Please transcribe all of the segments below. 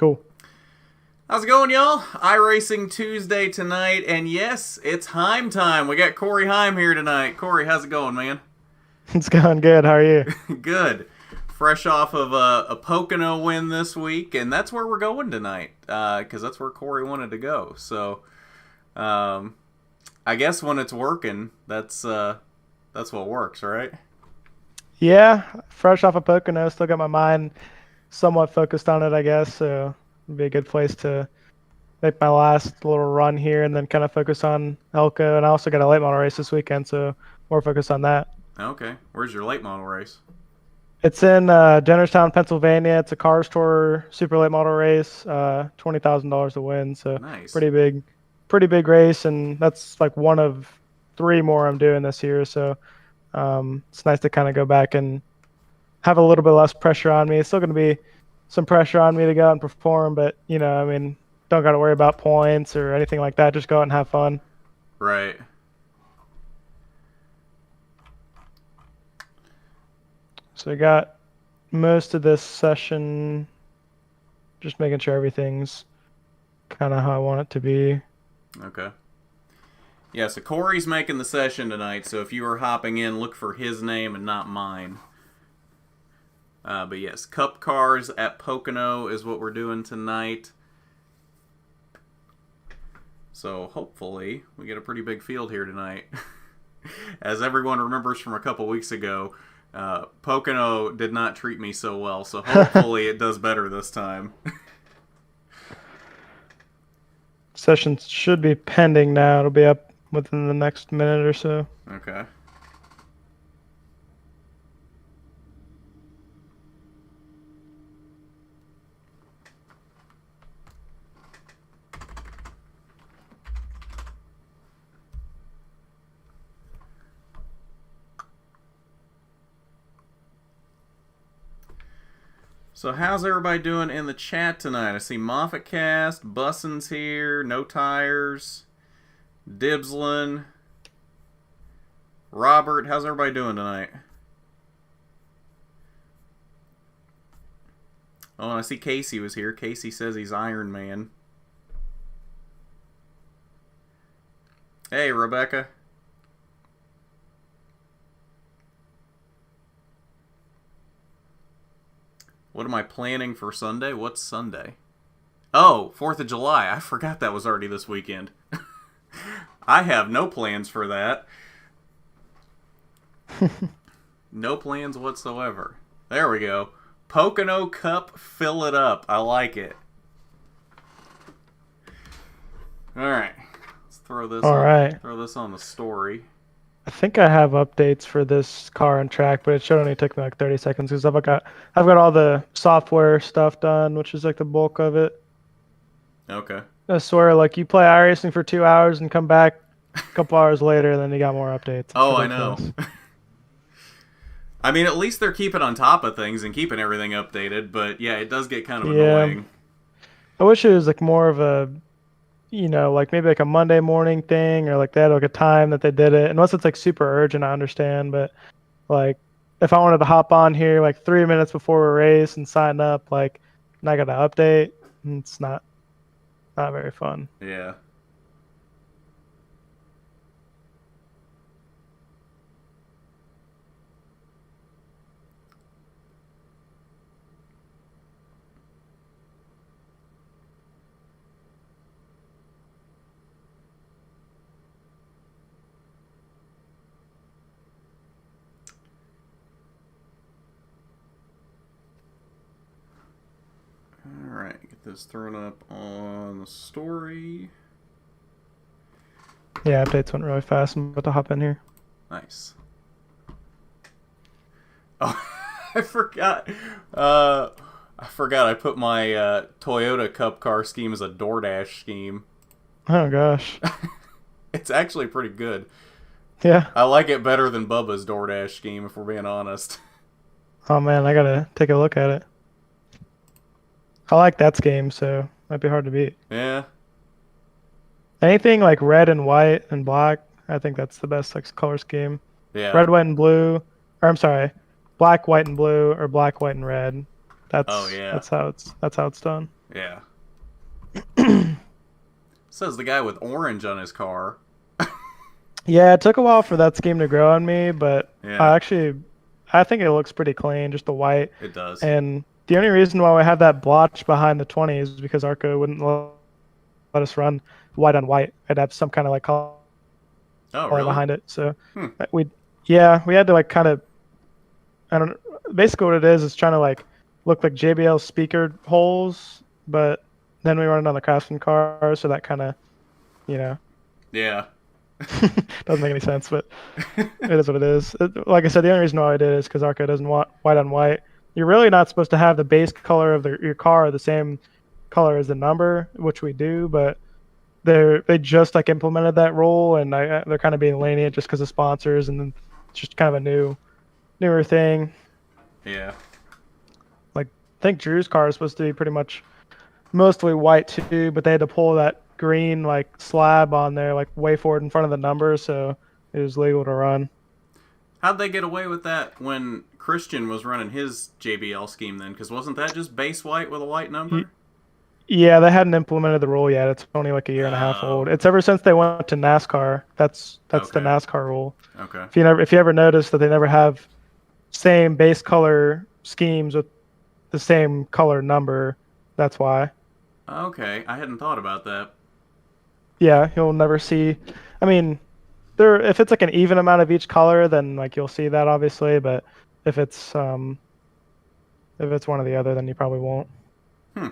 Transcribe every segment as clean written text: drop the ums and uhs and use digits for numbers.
Cool. How's it going, y'all? iRacing Tuesday tonight, and yes, it's Heim time. We got Corey Heim here tonight. Corey, how's it going, man? It's going good. How are you? Good. Fresh off of a Pocono win this week, and that's where we're going tonight, because that's where Corey wanted to go. So, I guess when it's working, that's what works, right? Yeah, fresh off of Pocono, still got my mind somewhat focused on it, I guess. So it'd be a good place to make my last little run here and then kind of focus on Elko. And I also got a late model race this weekend, so more focused on that. Okay. Where's your late model race? It's in Jennerstown, Pennsylvania. It's a Cars Tour super late model race, $20,000 to win. So Nice. pretty big race, and that's like one of 3 more I'm doing this year. So it's nice to kind of go back and have a little bit less pressure on me. It's still going to be some pressure on me to go out and perform, but don't got to worry about points or anything like that. Just go out and have fun. Right. So I got most of this session just making sure everything's kind of how I want it to be. Okay. Yeah, so Corey's making the session tonight, so if you are hopping in, look for his name and not mine. But yes, Cup Cars at Pocono is what we're doing tonight. So hopefully we get a pretty big field here tonight. As everyone remembers from a couple weeks ago, Pocono did not treat me so well, so hopefully it does better this time. Session should be pending now. It'll be up within the next minute or so. Okay. So how's everybody doing in the chat tonight? I see Moffat Cast, Bussin's here, No Tires, Dibslin, Robert. How's everybody doing tonight? Oh, and I see Casey was here. Casey says he's Iron Man. Hey, Rebecca. What am I planning for Sunday? What's Sunday? Oh, 4th of July. I forgot that was already this weekend. I have no plans for that. No plans whatsoever. There we go. Pocono Cup, fill it up. I like it. Alright. Let's throw this throw this on the story. I think I have updates for this car and track, but it should only take me like 30 seconds because I've got all the software stuff done, which is like the bulk of it. Okay. I swear, like you play iRacing for 2 hours and come back a couple hours later, and then you got more updates. Oh, I know. I mean, at least they're keeping on top of things and keeping everything updated, but yeah, it does get kind of annoying. I wish it was like more of a, like maybe like a Monday morning thing, or like they had like a time that they did it. Unless it's like super urgent, I understand, but like if I wanted to hop on here like 3 minutes before a race and sign up, like, and I got to update, it's not very fun. Yeah. Alright, get this thrown up on the story. Yeah, updates went really fast. I'm about to hop in here. Nice. Oh, I forgot. I put my Toyota Cup car scheme as a DoorDash scheme. Oh, gosh. It's actually pretty good. Yeah. I like it better than Bubba's DoorDash scheme, if we're being honest. Oh, man, I got to take a look at it. I like that scheme, so it might be hard to beat. Yeah. Anything like red and white and black, I think that's the best like color scheme. Yeah. Red, white, and blue. Or I'm sorry, black, white, and blue, or black, white, and red. Oh yeah, That's how it's done. yeah. Says the guy with orange on his car. Yeah, it took a while for that scheme to grow on me, but Yeah, I think it looks pretty clean, just the white. it does. And the only reason why we have that blotch behind the 20 is because Arco wouldn't let us run white on white. It'd have some kind of like color Oh really? behind it. So Hmm. we had to like kind of, I don't basically what it is trying to like look like JBL speaker holes, but then we run it on the Craftsman car, so that kind of, you know, Yeah. doesn't make any sense, but it is what it is. Like I said, the only reason why I did it is because Arco doesn't want white on white. You're really not supposed to have the base color of your car the same color as the number, which we do, but they just like implemented that rule, and they're kind of being lenient just because of sponsors, and then it's just kind of a newer thing. Yeah. Like I think Drew's car is supposed to be pretty much mostly white too, but they had to pull that green like slab on there like way forward in front of the number, so it was legal to run. How'd they get away with that when Christian was running his JBL scheme then? Because wasn't that just base white with a white number? Yeah, they hadn't implemented the rule yet. It's only like a year and a half Oh, old. It's ever since they went to NASCAR. That's the okay. NASCAR rule. Okay. If you ever notice that they never have same base color schemes with the same color number, that's why. Okay. I hadn't thought about that. Yeah, you'll never see. I mean, there if it's like an even amount of each color, then like you'll see that obviously. But if it's um if it's one or the other, then you probably won't. Hmm.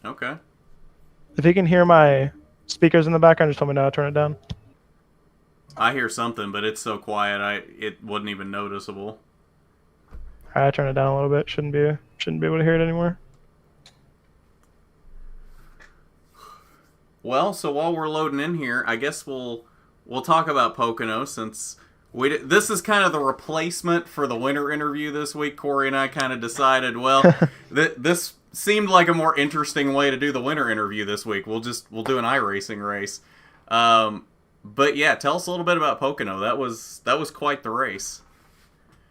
Okay. If you can hear my speakers in the background, just tell me no. Turn it down. I hear something, but it's so quiet it wasn't even noticeable. All right, turn it down a little bit. Shouldn't be able to hear it anymore. Well, so while we're loading in here, I guess we'll talk about Pocono since this is kind of the replacement for the winter interview this week. Corey and I kind of decided, well, this seemed like a more interesting way to do the winter interview this week. We'll do an iRacing race. But yeah, tell us a little bit about Pocono. That was quite the race.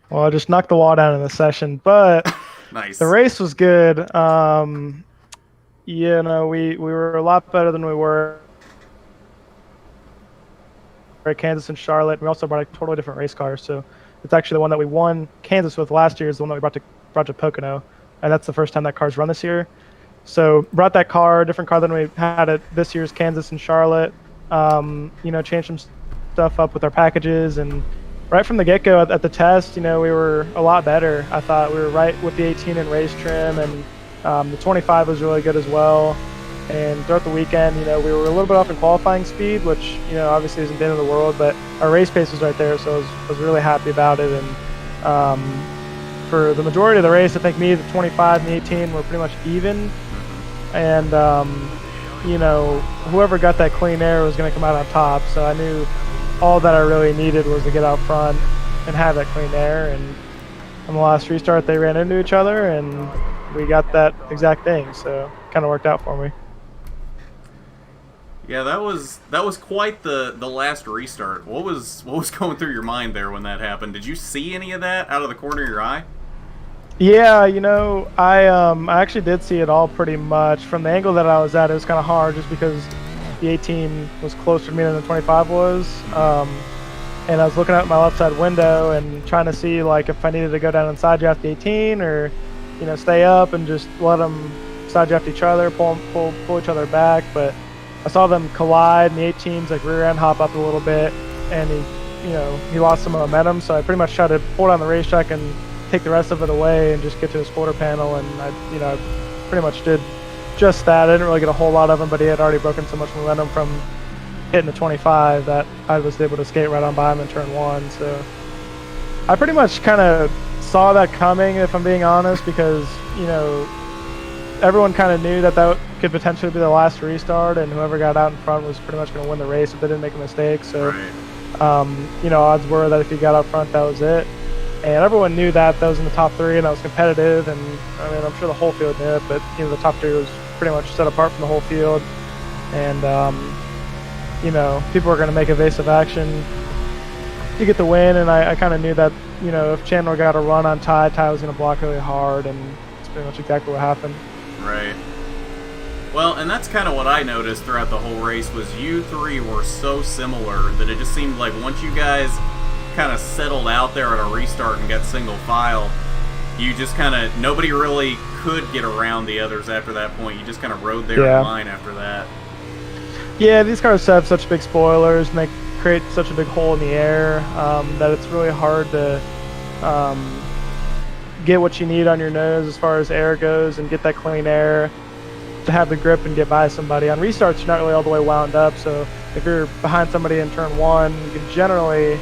Well, I just knocked the wall down in the session, but the Nice. race was good. We were a lot better than we were at Kansas and Charlotte. We also brought a totally different race car, so it's actually the one that we won Kansas with last year is the one that we brought to Pocono, and that's the first time that car's run this year. So brought that car, a different car than we had at this year's Kansas and Charlotte. Changed some stuff up with our packages, and right from the get-go at the test, we were a lot better. I thought we were right with the 18 in race trim, and the 25 was really good as well. And throughout the weekend, we were a little bit off in qualifying speed, which, obviously isn't the end of the world, but our race pace was right there, so I was really happy about it. And for the majority of the race, I think me, the 25 and the 18 were pretty much even. And, whoever got that clean air was going to come out on top, so I knew all that I really needed was to get out front and have that clean air. And on the last restart, they ran into each other, and we got that exact thing, so it kind of worked out for me. Yeah, that was quite the last restart. What was going through your mind there when that happened? Did you see any of that out of the corner of your eye? Yeah, I actually did see it all pretty much. From the angle that I was at, it was kind of hard just because the 18 was closer to me than the 25 was. And I was looking out my left side window and trying to see like if I needed to go down and side draft the 18 or, stay up and just let them side draft each other, pull each other back. But I saw them collide, and the 18's like rear end hop up a little bit, and he lost some momentum. So I pretty much tried to pull down the racetrack and take the rest of it away and just get to his quarter panel. And I pretty much did just that. I didn't really get a whole lot of him, but he had already broken so much momentum from hitting the 25 that I was able to skate right on by him in turn one. So I pretty much kind of saw that coming, if I'm being honest, because everyone kind of knew that could potentially be the last restart, and whoever got out in front was pretty much going to win the race if they didn't make a mistake. So, Right. Odds were that if you got out front, that was it. And everyone knew that was in the top three, and that was competitive. And I mean, I'm sure the whole field knew it, but the top three was pretty much set apart from the whole field. And people were going to make evasive action to get the win, and I kind of knew that if Chandler got a run on Ty was going to block really hard, and it's pretty much exactly what happened. Right. Well, and that's kind of what I noticed throughout the whole race was you three were so similar that it just seemed like once you guys kind of settled out there at a restart and got single file, you just kind of, nobody really could get around the others after that point. You just kind of rode there in line after that. Yeah, these cars have such big spoilers and they create such a big hole in the air that it's really hard to get what you need on your nose as far as air goes and get that clean air to have the grip and get by somebody. On restarts, you're not really all the way wound up, so if you're behind somebody in turn one, you can generally,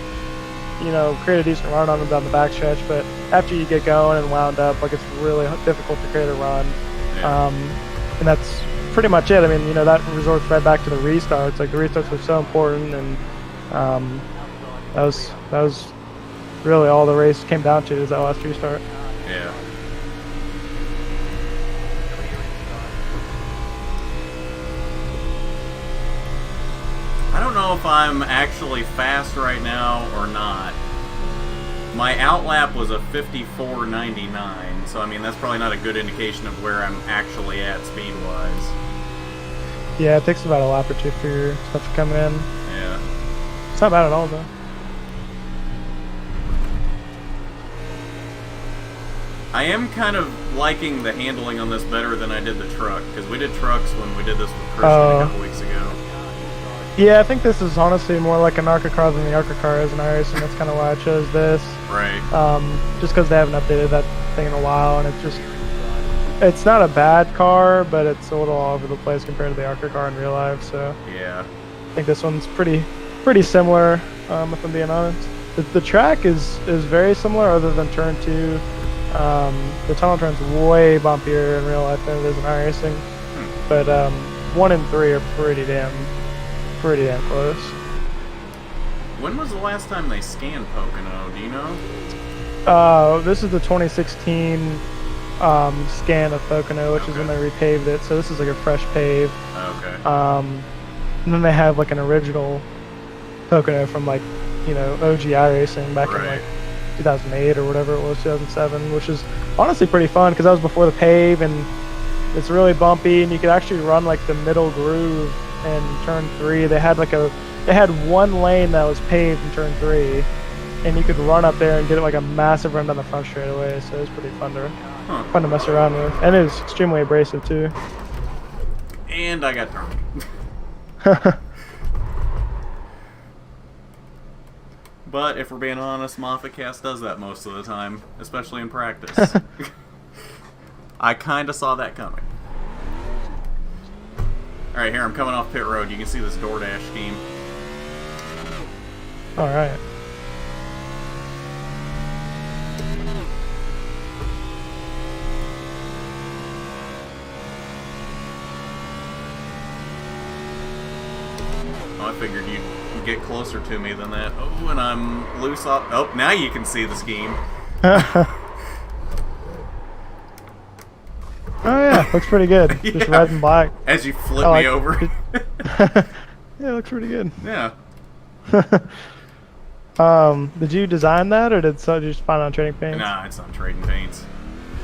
create a decent run on them down the backstretch, but after you get going and wound up, like, it's really difficult to create a run. Yeah. And that's pretty much it. I mean, that resorts right back to the restarts. Like, the restarts were so important, and that was really all the race came down to, is that last restart. Yeah. I don't know if I'm actually fast right now or not. My outlap was a 54.99, so I mean that's probably not a good indication of where I'm actually at speed-wise. Yeah, it takes about a lap or two for your stuff to come in. Yeah. It's not bad at all, though. I am kind of liking the handling on this better than I did the truck, because we did trucks when we did this with Christian a couple weeks ago. Yeah, I think this is honestly more like an ARCA car than the ARCA car is in iRacing. That's kind of why I chose this. Right. Just because they haven't updated that thing in a while, and it's not a bad car, but it's a little all over the place compared to the ARCA car in real life. So yeah, I think this one's pretty similar. If I'm being honest, the track is very similar, other than turn 2. The tunnel turn's way bumpier in real life than it is in iRacing, but 1 and 3 are pretty damn close. When was the last time they scanned Pocono? Do you know? This is the 2016 scan of Pocono, which is when they repaved it. So this is like a fresh pave. Okay. And then they have like an original Pocono from like OG iRacing back in like 2008 or whatever it was, 2007, which is honestly pretty fun because that was before the pave and it's really bumpy and you could actually run like the middle groove in turn 3. They had one lane that was paved in turn 3 and you could run up there and get like a massive run down the front straightaway, so it was pretty fun to mess around with, and it was extremely abrasive too. And I got turned. But if we're being honest, MoffatCast does that most of the time, especially in practice. I kind of saw that coming. Alright, here, I'm coming off pit road. You can see this DoorDash scheme. Alright. Oh, I figured you'd get closer to me than that. Oh, and I'm loose off. Oh, now you can see the scheme. Oh yeah, looks pretty good. Yeah. Just red and black. As you flip me over. Yeah, it looks pretty good. Yeah. Did you design that, or did you just find it on Trading Paints? Nah, it's not trading paints.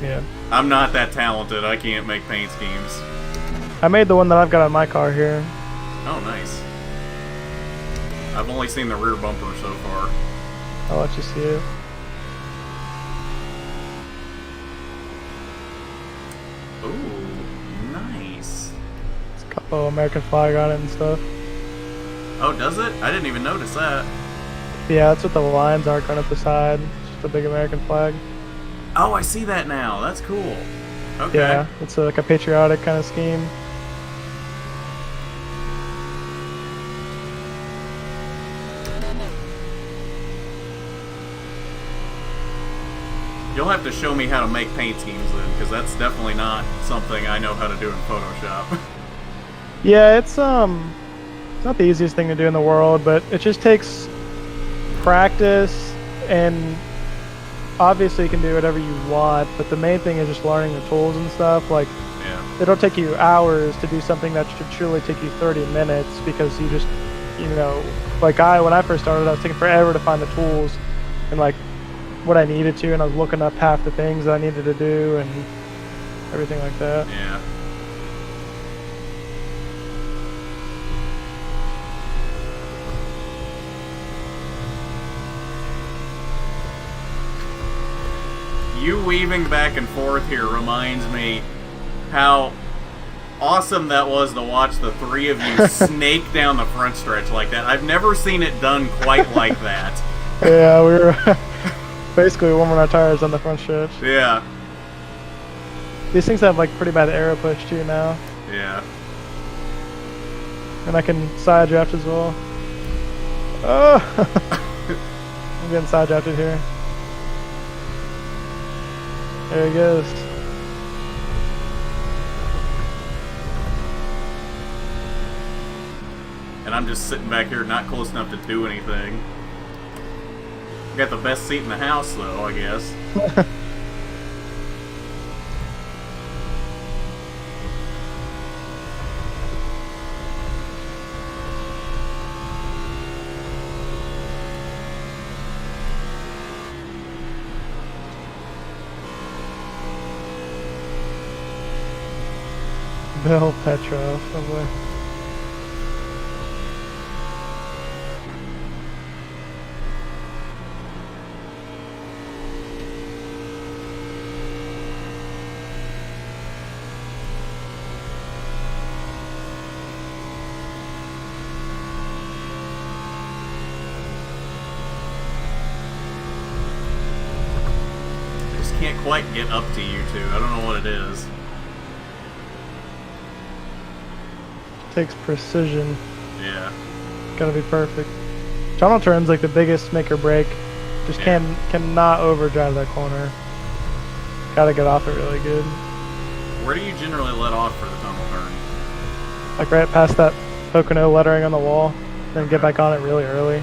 Yeah. I'm not that talented. I can't make paint schemes. I made the one that I've got on my car here. Oh, nice. I've only seen the rear bumper so far. I'll let you see it. Ooh, nice. It's got a little American flag on it and stuff. Oh, does it? I didn't even notice that. Yeah, that's what the lines are going up the side. Just a big American flag. Oh, I see that now. That's cool. Okay. Yeah, it's like a patriotic kind of scheme. You'll have to show me how to make paint schemes then, because that's definitely not something I know how to do in Photoshop. Yeah, it's not the easiest thing to do in the world, but it just takes practice, and obviously you can do whatever you want, but the main thing is just learning the tools and stuff. Like, yeah. It'll take you hours to do something that should truly take you 30 minutes because you just, like when I first started, I was taking forever to find the tools and like what I needed to, and I was looking up half the things that I needed to do, and everything like that. Yeah. You weaving back and forth here reminds me how awesome that was to watch the three of you snake down the front stretch like that. I've never seen it done quite like that. Yeah, we were basically warming our tires on the front stretch. Yeah. These things have like pretty bad aero push too now. Yeah. And I can side draft as well. Oh! I'm getting side drafted here. There he goes. And I'm just sitting back here not close enough to do anything. Got the best seat in the house though, I guess. Bill Petrov, oh boy. Just can't quite get up to you two. I don't know what it is. Takes precision. Yeah. Gotta be perfect. Tunnel turn's like the biggest make or break. Just cannot overdrive that corner. Gotta get off it really good. Where do you generally let off for the tunnel turn? Like right past that Pocono lettering on the wall, then get back on it really early.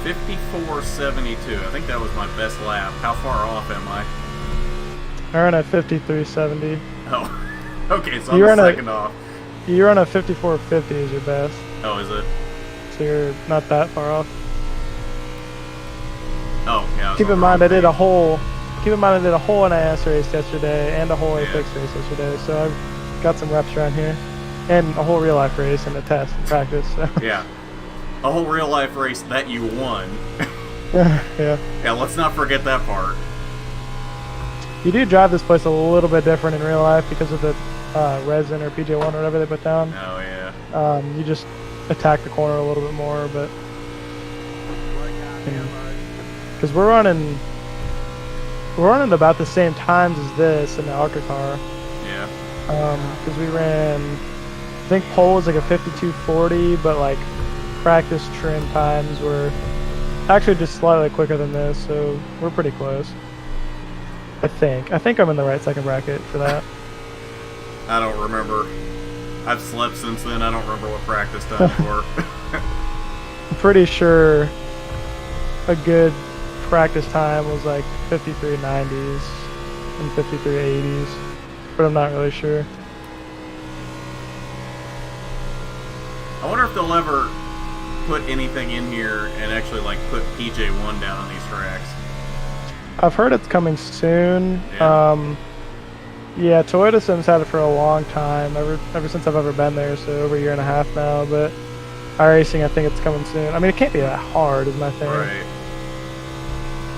.54.72. I think that was my best lap. How far off am I? I run at 53.70. Oh, okay, so I'm a second off. You run at 54.50 is your best. Oh, is it? So you're not that far off. Oh, yeah. Keep in mind I did a whole NAS race yesterday and a whole Apex race yesterday, so I've got some reps around here. And a whole real life race and a test and practice. So. Yeah. A whole real life race that you won. Yeah. Yeah, let's not forget that part. You do drive this place a little bit different in real life because of the resin or PJ1 or whatever they put down. Oh, yeah. You just attack the corner a little bit more, but because we're running about the same times as this in the ARCA car. Yeah. Because we ran, I think pole was like a 52.40, but like practice trim times were actually just slightly quicker than this, so we're pretty close. I think I'm in the right second bracket for that. I don't remember. I've slept since then. I don't remember what practice times were. I'm pretty sure a good practice time was like 53.90s and 53.80s, but I'm not really sure. I wonder if they'll ever put anything in here and actually like put PJ1 down on these tracks. I've heard it's coming soon. Yeah. Yeah, Toyota Sim's had it for a long time, ever since I've ever been there, so over a year and a half now, but iRacing, I think it's coming soon. I mean, it can't be that hard is my thing. Right.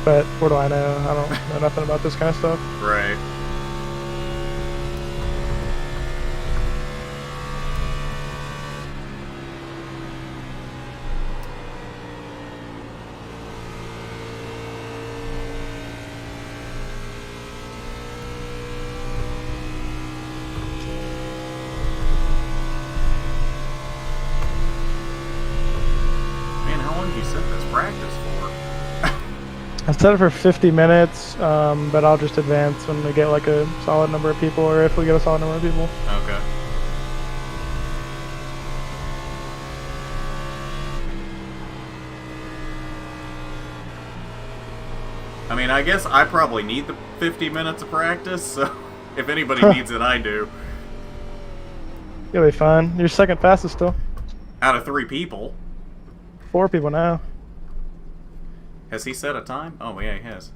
But what do I know? I don't know nothing about this kind of stuff. Right. I set it for 50 minutes, but I'll just advance when we get like a solid number of people, or if we get a solid number of people. Okay. I mean, I guess I probably need the 50 minutes of practice, so if anybody needs it, I do. You'll be fine. You're second fastest still. Out of 3 people. 4 people now. Has he set a time? Oh, yeah, he has.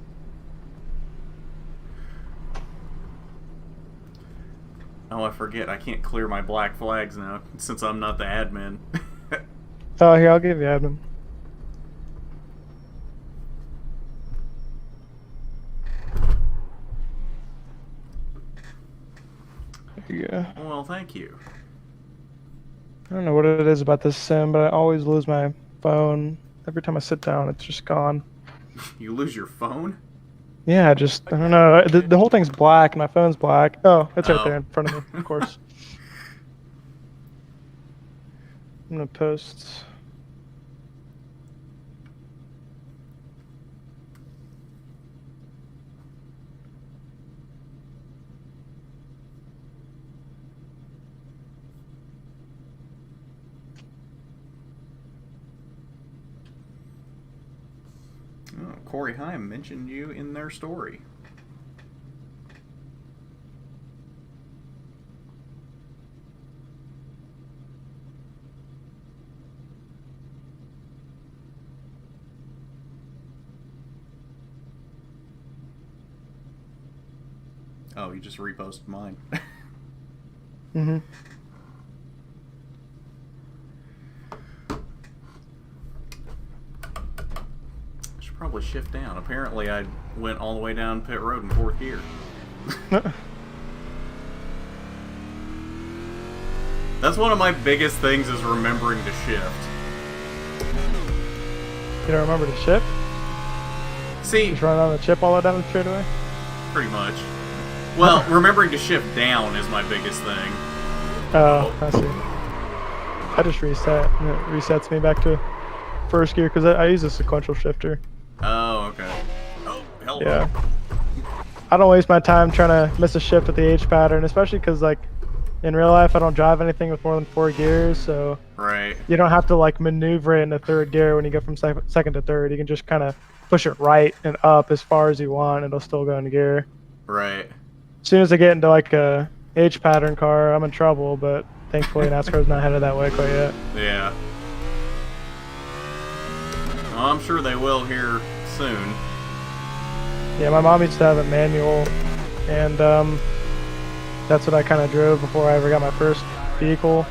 Oh, I forget. I can't clear my black flags now, since I'm not the admin. Oh, here, I'll give you admin. There you go. Well, thank you. I don't know what it is about this sim, but I always lose my phone. Every time I sit down, it's just gone. You lose your phone? Yeah, I don't know. The whole thing's black, and my phone's black. Oh, it's right there in front of me, of course. I'm gonna post. Oh, Corey Heim mentioned you in their story. Oh, you just reposted mine. Mm-hmm. Should probably shift down. Apparently, I went all the way down pit road in 4th gear. That's one of my biggest things is remembering to shift. You don't remember to shift? See, Just run on the chip all the way down the straightaway? pretty much. Well, remembering to shift down is my biggest thing. Oh, I see. I just reset, and it resets me back to 1st gear because I use a sequential shifter. Oh, okay. Oh, hell Yeah. I don't waste my time trying to miss a shift with the H pattern, especially because, like, in real life, I don't drive anything with more than 4 gears, so Right. you don't have to, like, maneuver it into 3rd gear when you go from second to 3rd. You can just kind of push it right and up as far as you want, and it'll still go into gear. Right. As soon as I get into, like, a H pattern car, I'm in trouble, but thankfully NASCAR's not headed that way quite yet. Yeah. Well, I'm sure they will here soon. Yeah, my mom used to have a manual, and that's what I kind of drove before I ever got my first vehicle.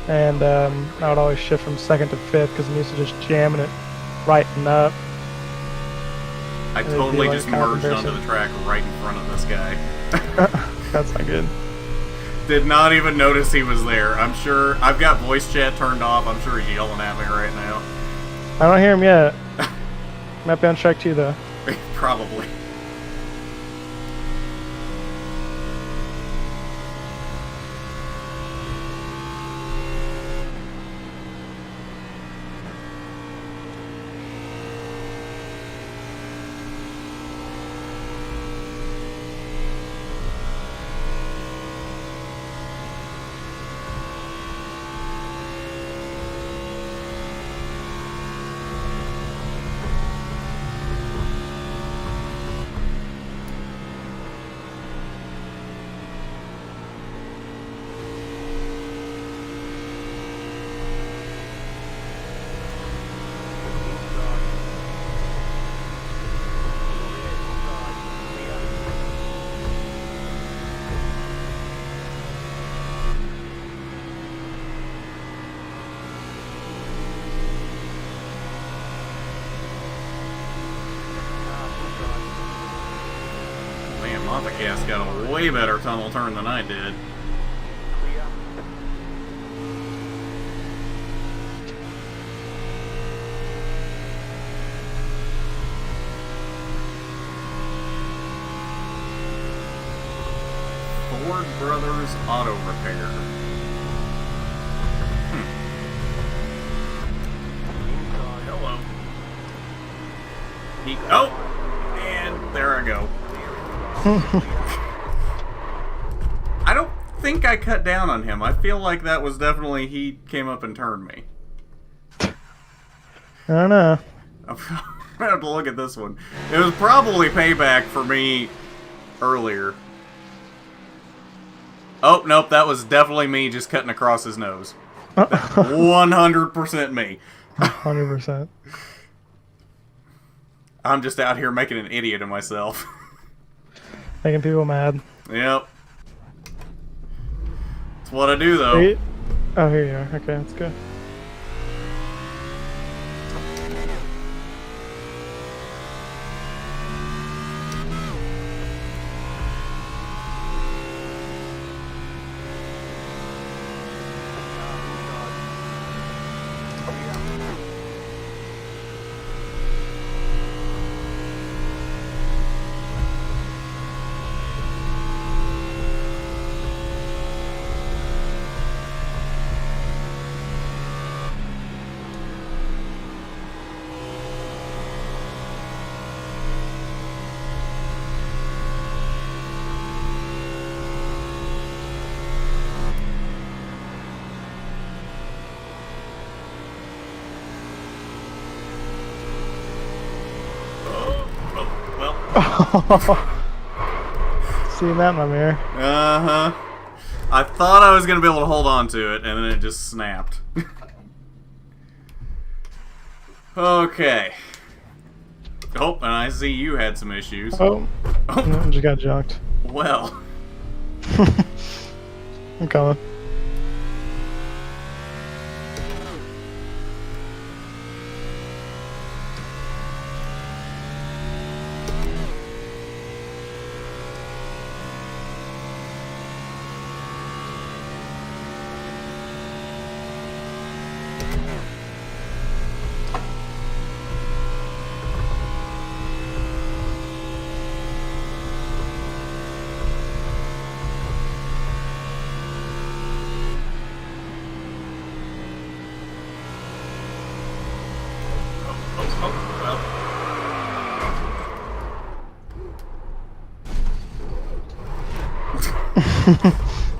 And I would always shift from 2nd to 5th because I'm used to just jamming it right and up. I It'd be totally like just kind of merged onto embarrassing. the track right in front of this guy. That's not good. Did not even notice he was there. I'm sure I've got voice chat turned off. I'm sure he's yelling at me right now. I don't hear him yet. Might be on strike 2 though. Probably. Man, Montecast got a way better tunnel turn than I did. Ford Brothers Auto Repair. Hello. Oh! And there I go. I don't think I cut down on him. I feel like that was definitely he came up and turned me. I don't know. I have to look at this one. It was probably payback for me earlier. Oh, nope, that was definitely me just cutting across his nose. 100% me. 100%. I'm just out here making an idiot of myself. Making people mad. Yep. That's what I do, though. Wait. Oh, here you are. Okay, let's go. Seeing that in my mirror. Uh-huh. I thought I was going to be able to hold on to it, and then it just snapped. Okay. Oh, and I see you had some issues. Oh. No, I just got junked. Well. I'm coming.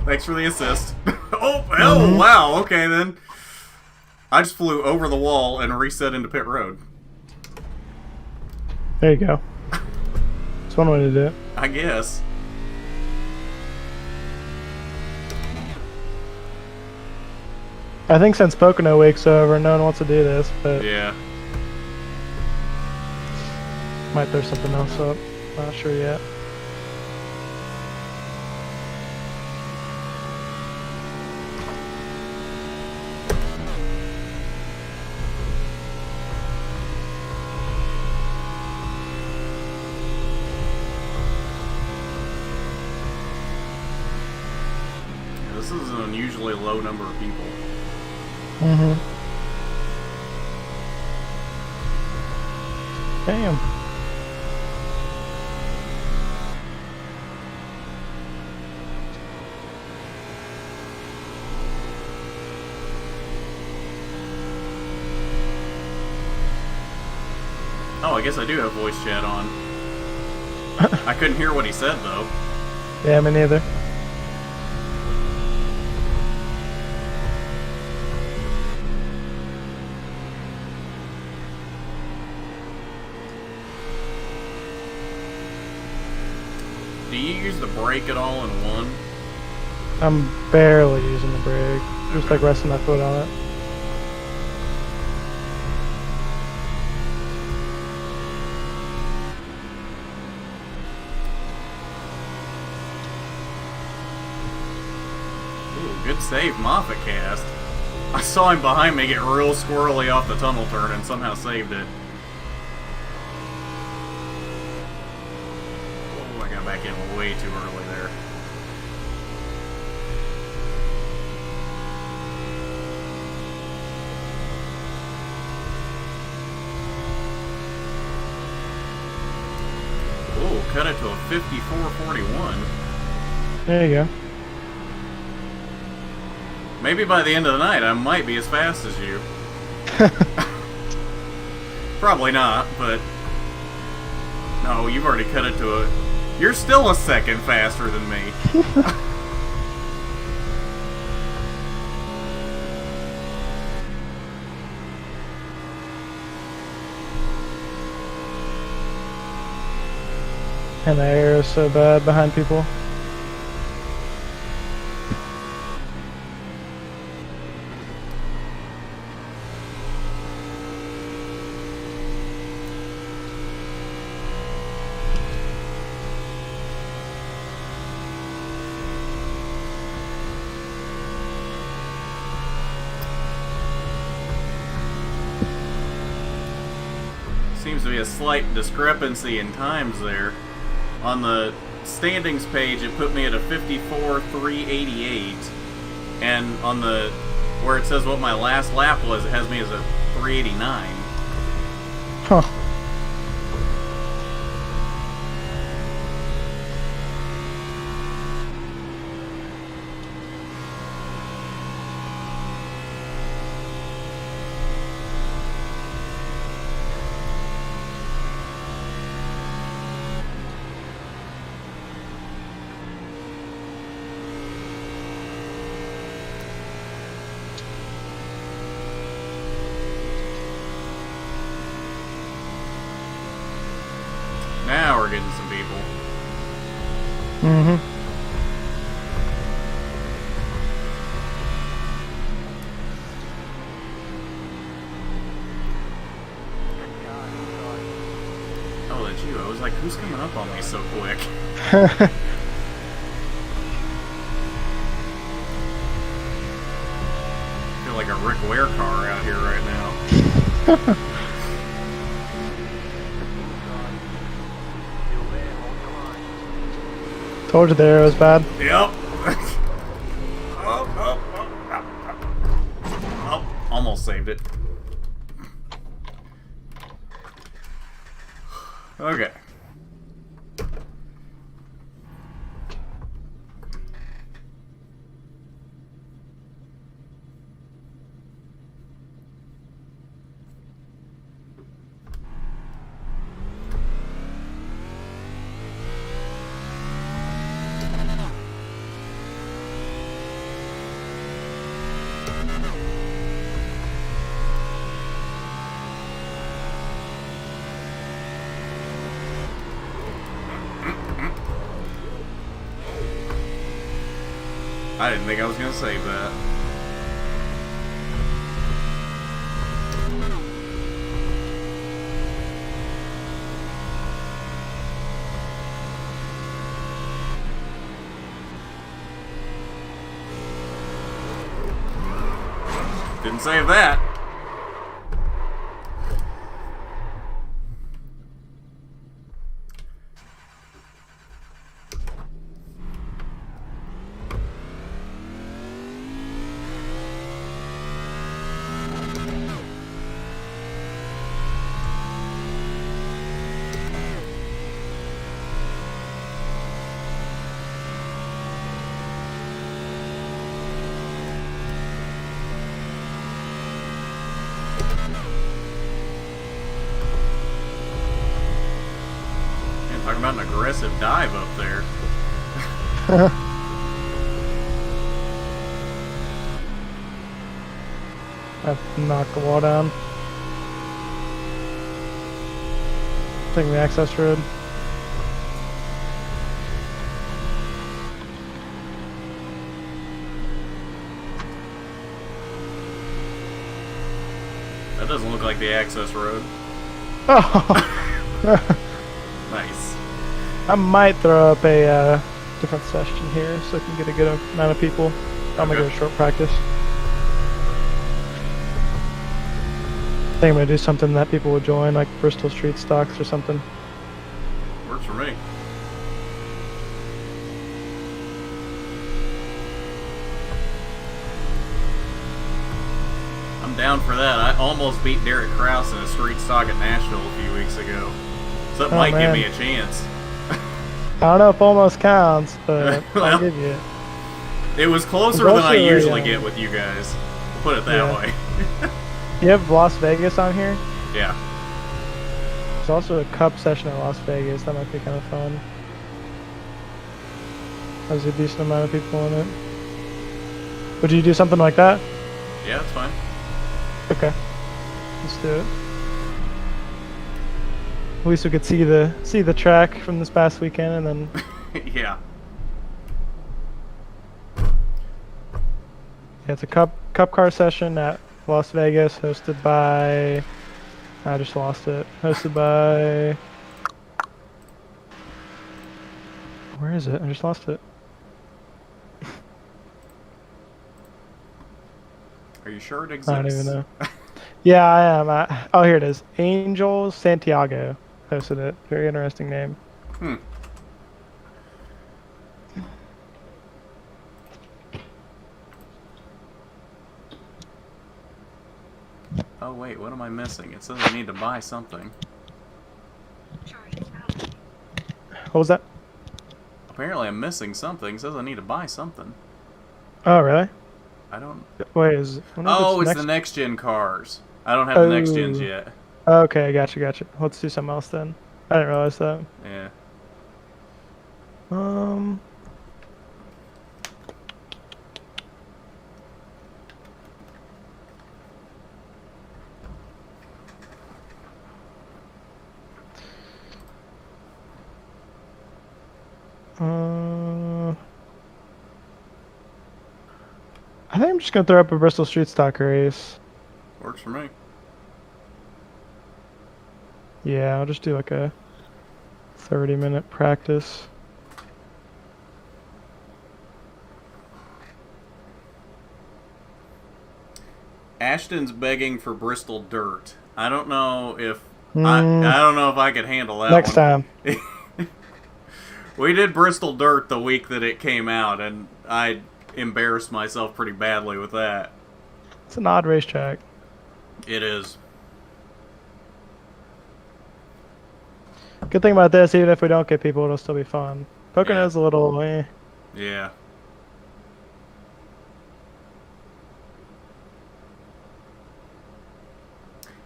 Thanks for the assist. Oh, wow. Okay, then. I just flew over the wall and reset into pit road. There you go. That's one way to do it. I guess. I think since Pocono Week's over, no one wants to do this, but Yeah. might throw something else up. Not sure yet. This is an unusually low number of people. Mm-hmm. Damn. Oh, I guess I do have voice chat on. I couldn't hear what he said, though. Yeah, me neither. Do you use the brake at all in one? I'm barely using the brake. Just like resting my foot on it. Ooh, good save, Moffat cast. I saw him behind me get real squirrely off the tunnel turn and somehow saved it. Oh, I got back in way too early there. Ooh, cut it to a 54.41. There you go. Maybe by the end of the night, I might be as fast as you. Probably not, but... No, you've already cut it to a... You're still a second faster than me. And the air is so bad behind people. Seems to be a slight discrepancy in times there. On the standings page, it put me at a 54.388, and on the where it says what my last lap was, it has me as a 389. Huh. Now we're getting some people. Mm-hmm. Oh, that's you. I was like, who's coming up on me so quick? I feel like a Rick Ware car out here right now. Told you the air was bad. Yep. Oh, almost saved it. Okay. I didn't think I was going to save that. Didn't save that. Talking about an aggressive dive up there. I've knocked the wall down. Taking the access road. That doesn't look like the access road. Oh. Nice. I might throw up a different session here so I can get a good amount of people. I'm gonna go to short practice. I think I'm gonna do something that people will join, like Bristol Street Stocks or something. Works for me. I'm down for that. I almost beat Derek Krause in a street stock at Nashville a few weeks ago. So that might give me a chance. I don't know if almost counts, but well, I'll give you it. It was closer than I usually get with you guys. We'll put it that way. You have Las Vegas on here? Yeah. There's also a cup session at Las Vegas. That might be kind of fun. There's a decent amount of people in it. Would you do something like that? Yeah, that's fine. Okay. Let's do it. At least we could see the track from this past weekend, and then Yeah. yeah, it's a cup car session at Las Vegas, hosted by. I just lost it. Hosted by. Where is it? I just lost it. Are you sure it I don't even exists? know. Yeah, I am. Oh, here it is. Angel Santiago hosted it. Very interesting name. Hmm. Oh wait, what am I missing? It says I need to buy something. What was that? Apparently I'm missing something. It says I need to buy something. Oh, really? I don't... Wait, I wonder if Oh, it's it's next. the next gen cars. I don't have the next gens Oh, yet. okay, gotcha. Let's do something else then. I didn't realize that. Yeah. Um, uh, I think I'm just gonna throw up a Bristol Street Stock race. Works for me. Yeah, I'll just do like a 30-minute practice. Ashton's begging for Bristol dirt. I don't know if Mm, I don't know if I could handle that next one. time. We did Bristol dirt the week that it came out, and I embarrassed myself pretty badly with that. It's an odd racetrack. It is. Good thing about this, even if we don't get people, it'll still be fun. Yeah. Pocono's a little, Yeah.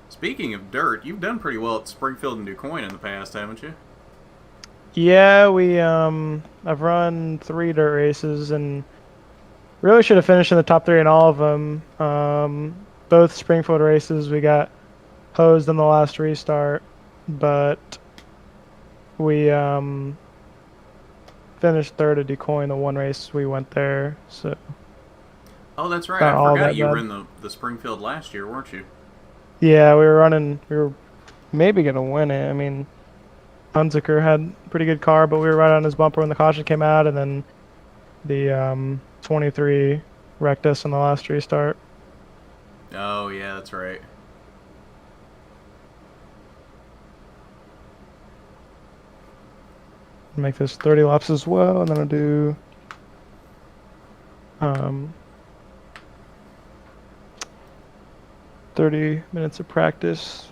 Speaking of dirt, you've done pretty well at Springfield and DuQuoin in the past, haven't you? Yeah, I've run 3 dirt races and really should have finished in the top 3 in all of them. Both Springfield races, we got hosed in the last restart, but we finished third at DuQuoin the one race we went there, so Oh, that's right. not I all forgot that you were bad. in the Springfield last year, weren't you? Yeah, we were maybe gonna win it. I mean, Hunziker had a pretty good car, but we were right on his bumper when the caution came out, and then the 23 wrecked us in the last restart. Oh, yeah, that's right. Make this 30 laps as well, and then I'll do um, 30 minutes of practice.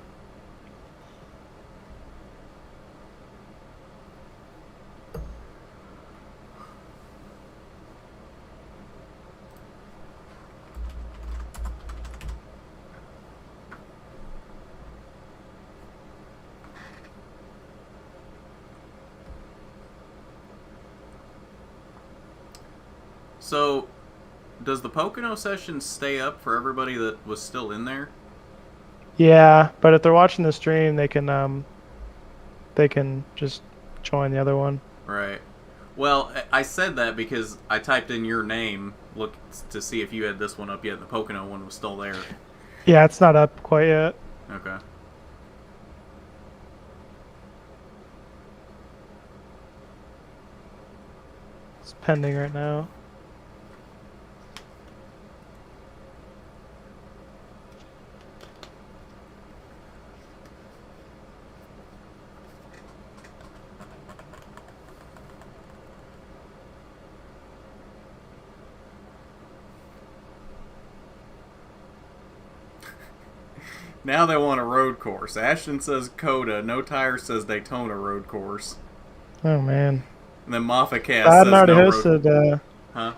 So, does the Pocono session stay up for everybody that was still in there? Yeah, but if they're watching the stream, they can just join the other one. Right. Well, I said that because I typed in your name, look to see if you had this one up yet. And the Pocono one was still there. Yeah, it's not up quite yet. Okay. It's pending right now. Now they want a road course. Ashton says Coda. No Tire says Daytona road course. Oh man. And then Moffat If Cast I hadn't says already no road. hosted, Huh?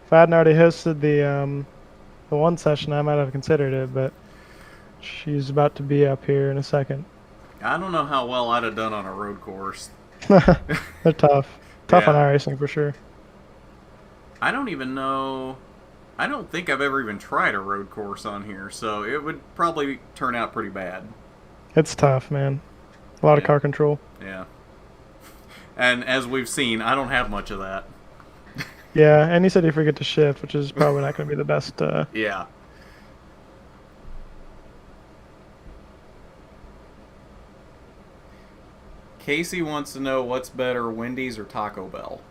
if I hadn't already hosted the one session, I might have considered it, but she's about to be up here in a second. I don't know how well I'd have done on a road course. They're tough. Tough on Yeah. iRacing for sure. I don't even know. I don't think I've ever even tried a road course on here, so it would probably turn out pretty bad. It's tough, man. A lot of Yeah. car control. Yeah. And as we've seen, I don't have much of that. Yeah, and he said you forget to shift, which is probably not going to be the best. Yeah. Casey wants to know what's better, Wendy's or Taco Bell.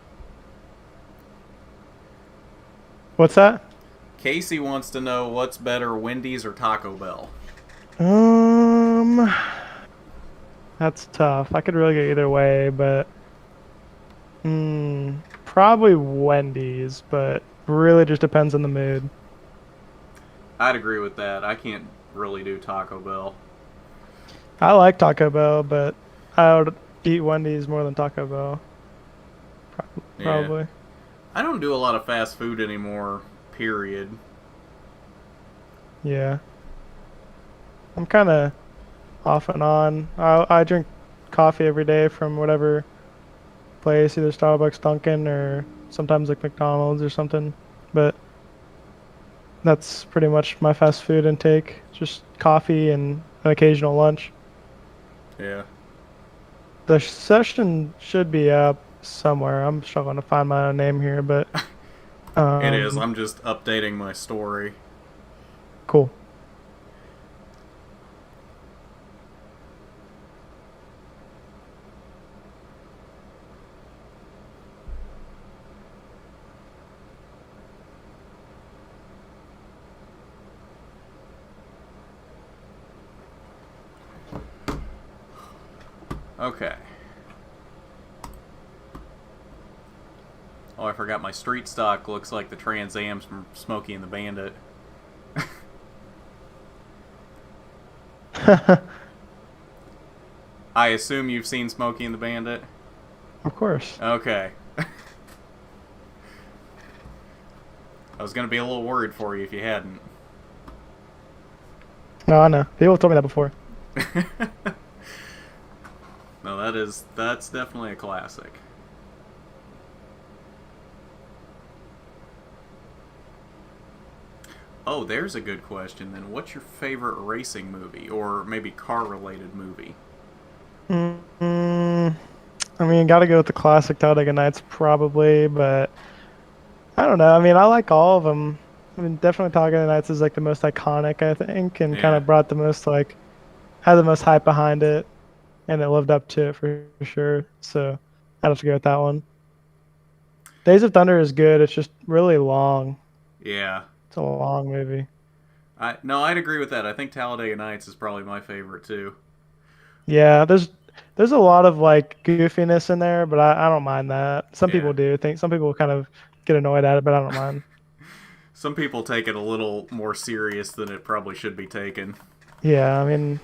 What's that? Casey wants to know what's better, Wendy's or Taco Bell. Um, that's tough. I could really go either way, but probably Wendy's, but really just depends on the mood. I'd agree with that. I can't really do Taco Bell. I like Taco Bell, but I would eat Wendy's more than Taco Bell. Yeah. Probably. I don't do a lot of fast food anymore, period. Yeah. I'm kind of off and on. I drink coffee every day from whatever place, either Starbucks, Dunkin', or sometimes like McDonald's or something. But that's pretty much my fast food intake. Just coffee and an occasional lunch. Yeah. The session should be up somewhere. I'm struggling to find my own name here, but It is. um, I'm just updating my story. cool. Okay. Oh, I forgot my street stock looks like the Trans Am's from Smokey and the Bandit. I assume you've seen Smokey and the Bandit? Of course. Okay. I was going to be a little worried for you if you hadn't. No, I know. People have told me that before. No, that's definitely a classic. Oh, there's a good question then. What's your favorite racing movie or maybe car-related movie? Mm, I mean, gotta go with the classic Talladega Nights probably, but I don't know. I mean, I like all of them. I mean, definitely Talladega Nights is like the most iconic, I think, and kind Yeah. of brought the most like had the most hype behind it, and it lived up to it for sure. So I'd have to go with that one. Days of Thunder is good. It's just really long. Yeah. It's a long movie. I'd agree with that. I think Talladega Nights is probably my favorite too. Yeah, there's a lot of like goofiness in there, but I don't mind that. Some Yeah. people do. Think some people kind of get annoyed at it, but I don't mind. Some people take it a little more serious than it probably should be taken. Yeah, I mean,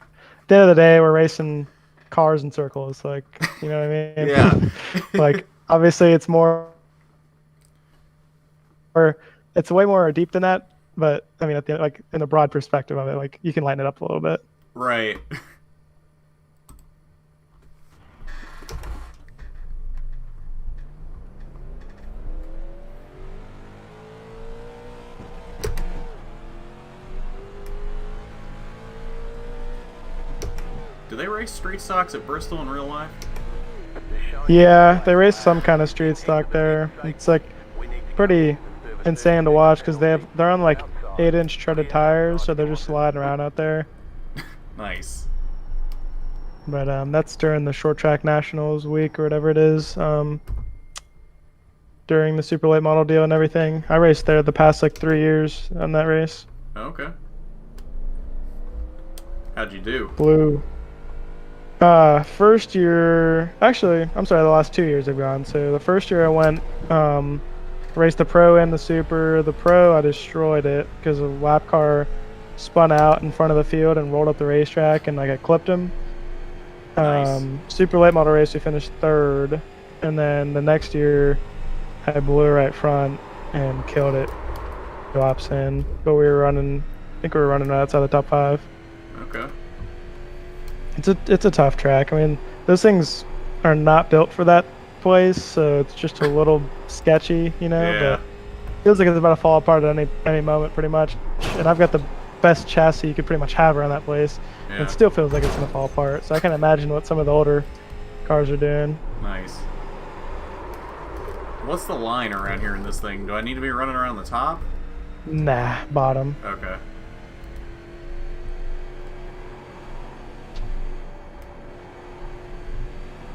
at the end of the day, we're racing cars in circles. Like, you know what I Yeah. mean? Like, obviously, it's more, or it's way more deep than that. But I mean, at the like in the broad perspective of it, like you can lighten it up a little bit. Right. Do they race street stocks at Bristol in real life? Yeah, they race some kind of street stock there. It's like pretty insane to watch because they're on like 8-inch treaded tires, so they're just sliding around out there. Nice. But that's during the short track nationals week or whatever it is. During the super late model deal and everything. I raced there the past like 3 years on that race. Okay. How'd you do? Blue. First year, actually, I'm sorry, the last 2 years I've gone. So the first year I went, raced the pro and the super. The pro, I destroyed it because a lap car spun out in front of the field and rolled up the racetrack and like I clipped him. Nice. Super late model race, we finished third. And then the next year, I blew right front and killed it. Laps in, but we were running, I think we were running right outside the top 5. Okay. It's a tough track. I mean, those things are not built for that place, so it's just a little sketchy, you know. Yeah. But it feels like it's about to fall apart at any moment, pretty much. And I've got the best chassis you could pretty much have around that place. And Yeah. it still feels like it's gonna fall apart. So I can imagine what some of the older cars are doing. Nice. What's the line around here in this thing? Do I need to be running around the top? Nah, bottom. Okay.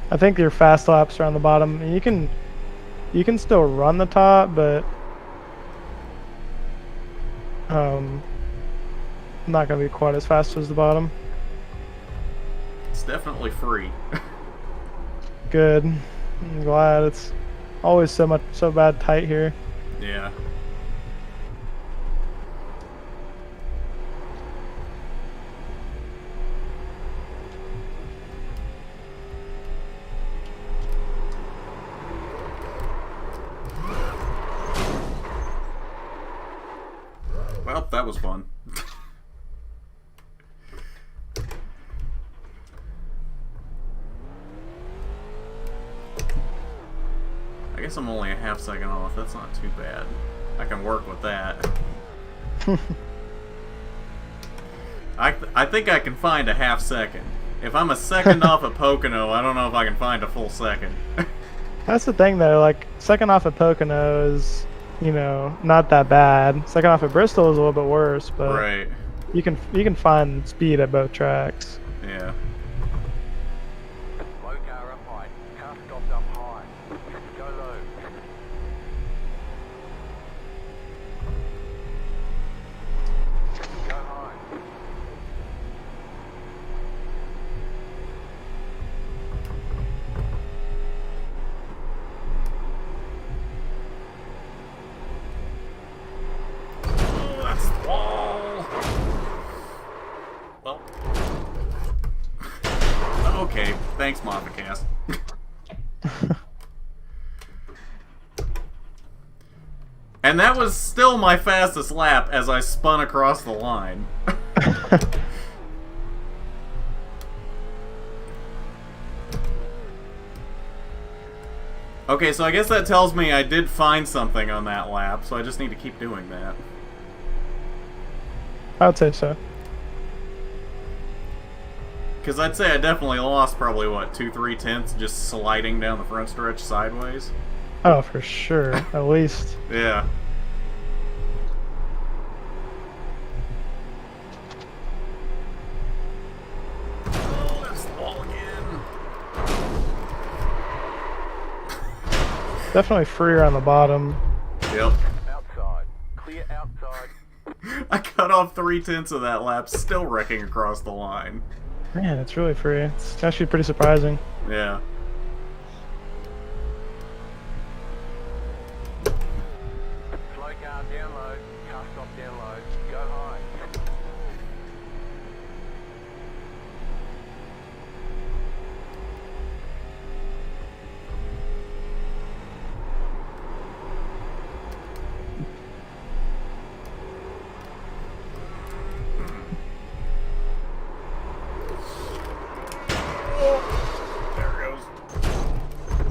I think your fast laps are on the bottom. And you can still run the top, but not gonna be quite as fast as the bottom. It's definitely free. Good. I'm glad. It's always so bad tight here. Yeah. Well, that was fun. I guess I'm only a half second off. That's not too bad. I can work with that. I think I can find a half second. If I'm a second off of Pocono, I don't know if I can find a full second. That's the thing though, like second off at Pocono is, you know, not that bad. Second off at Bristol is a little bit worse, but Right. you can find speed at both tracks. Yeah. Low car up high. Car stopped up high. Go low. Go high. Oh, that's the wall. Well. Okay. Thanks, Moffacast. And that was still my fastest lap as I spun across the line. Okay, so I guess that tells me I did find something on that lap, so I just need to keep doing that. I would say so. Because I'd say I definitely lost probably, what, 2-3 tenths just sliding down the front stretch sideways? Oh, for sure. At least. Yeah. Oh, that's the wall again. Definitely freer on the bottom. Yep. Outside. Clear outside. I cut off 3 tenths of that lap, still wrecking across the line. Man, it's really free. It's actually pretty surprising. Yeah. Slow car down low. Car stop down low. Go high. There it goes.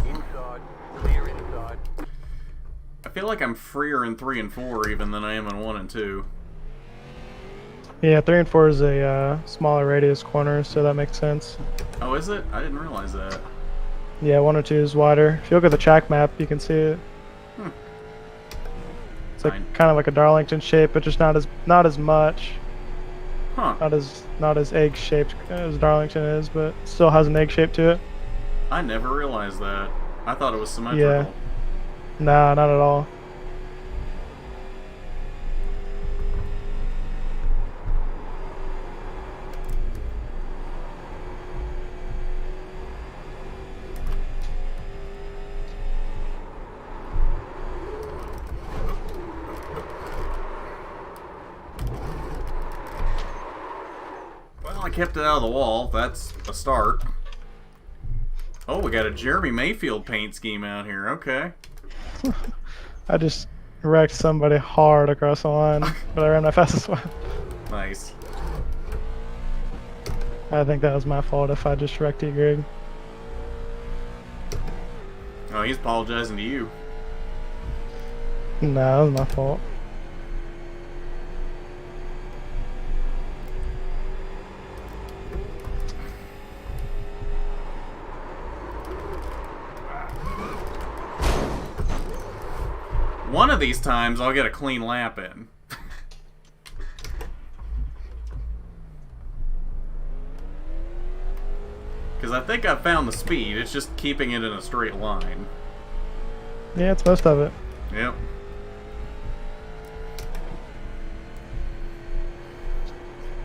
Inside. Clear inside. I feel like I'm freer in 3 and 4 even than I am in 1 and 2. Yeah, 3 and 4 is a smaller radius corner, so that makes sense. Oh, is it? I didn't realize that. Yeah, 1 or 2 is wider. If you look at the track map, you can see it. Hmm. It's like Fine. kind of like a Darlington shape, but just not as much. Huh. Not as egg shaped as Darlington is, but still has an egg shape to it. I never realized that. I thought it was symmetrical. Yeah. Nah, not at all. Well, I kept it out of the wall. That's a start. Oh, we got a Jeremy Mayfield paint scheme out here. Okay. I just wrecked somebody hard across the line, but I ran my fastest one. Nice. I think that was my fault if I just wrecked you, Greg. Oh, he's apologizing to you. No, that was my fault. One of these times, I'll get a clean lap in. Because I think I've found the speed. It's just keeping it in a straight line. Yeah, it's most of it. Yep.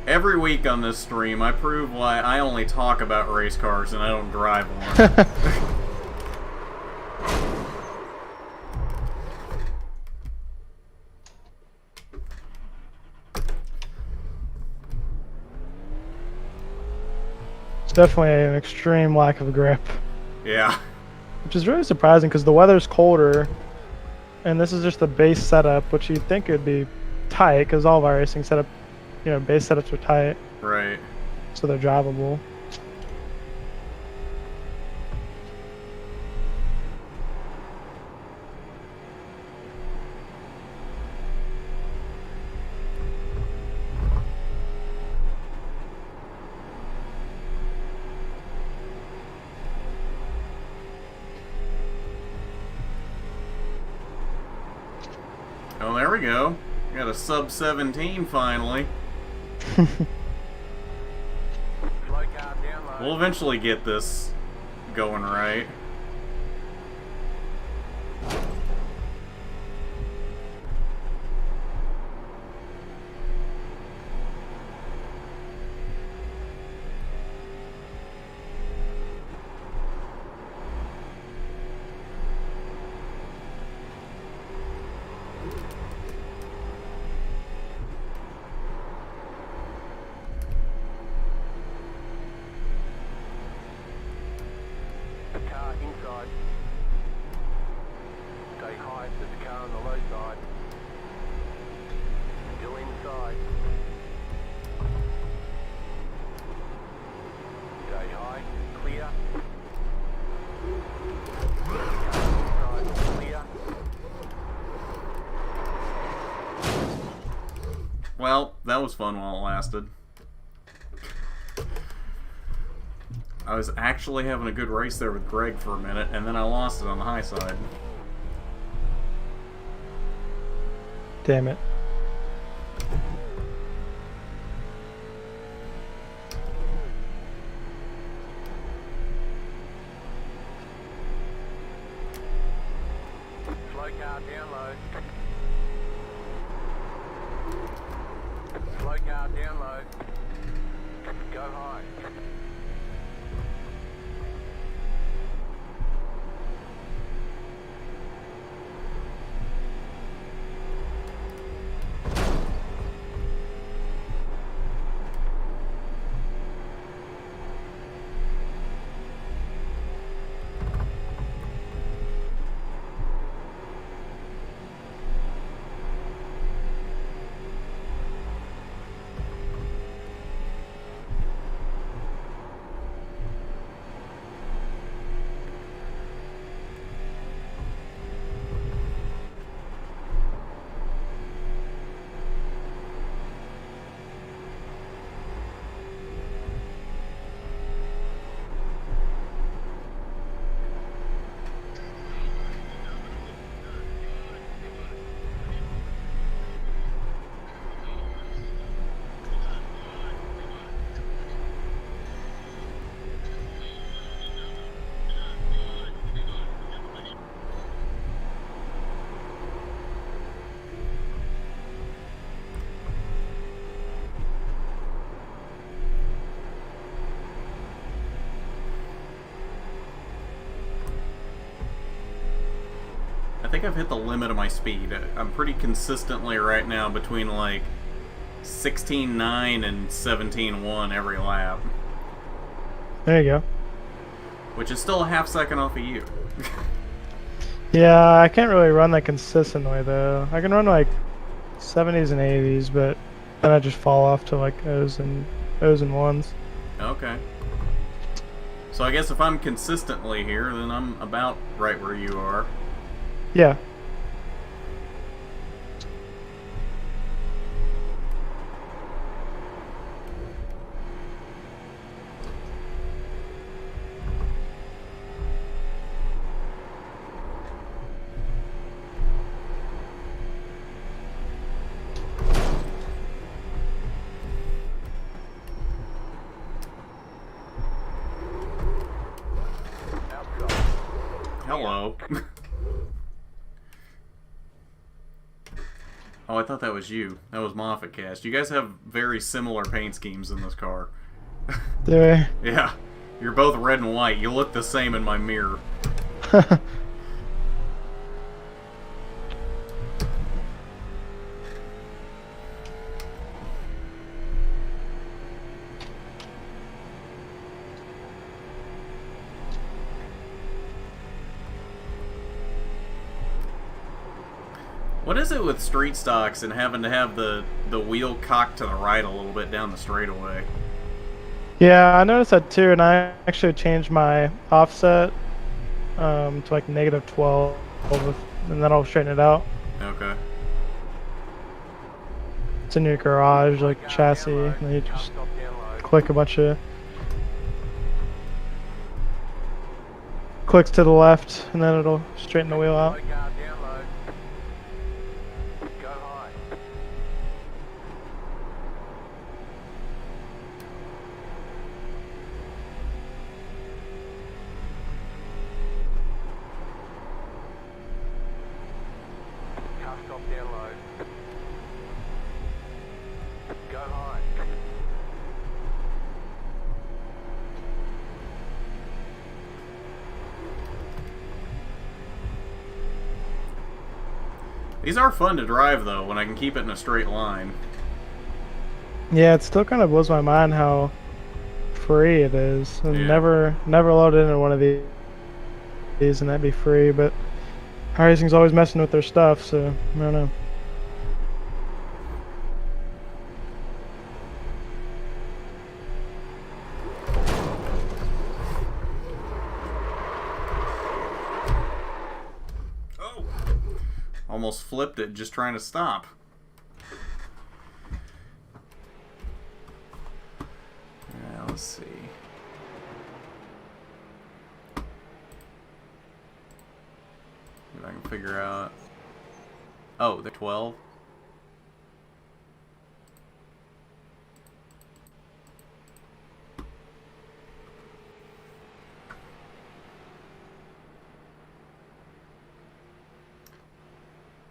Every week on this stream, I prove why I only talk about race cars and I don't drive one. It's definitely an extreme lack of grip. Yeah. Which is really surprising because the weather's colder, and this is just the base setup, which you'd think would be tight because all of our racing setup, you know, base setups are tight, Right. so they're drivable. Oh, there we go. Got a sub 17 finally. Slow car down low. We'll eventually get this going right. Car inside. Stay high, there's a car on the low side. Still inside. Stay high, clear. Car inside, clear. Well, that was fun while it lasted. I was actually having a good race there with Greg for a minute, and then I lost it on the high side. Damn it. Slow car down low. Slow car down low. Go high. I think I've hit the limit of my speed. I'm pretty consistently right now between like 16.9 and 17.1 every lap. There you go. Which is still a half second off of you. Yeah, I can't really run that consistently though. I can run like 70s and 80s, but then I just fall off to like O's and ones. Okay. So I guess if I'm consistently here, then I'm about right where you are. Yeah. Hello. Oh, I thought that was you. That was Moffat Cast. You guys have very similar paint schemes in this car. Do we? Yeah. You're both red and white. You look the same in my mirror. What is it with street stocks and having to have the wheel cocked to the right a little bit down the straightaway? Yeah, I noticed that too, and I actually changed my offset to like -12, and then I'll straighten it out. Okay. It's in your garage, like chassis, and you just click a bunch of clicks to the left, and then it'll straighten the wheel out. These are fun to drive, though, when I can keep it in a straight line. Yeah, it still kind of blows my mind how free it is. I've Yeah. never loaded into one of these and that'd be free, but iRacing's always messing with their stuff, so I don't know. Oh! Almost flipped it just trying to stop. Yeah, let's see. If I can figure out. Oh, they're 12.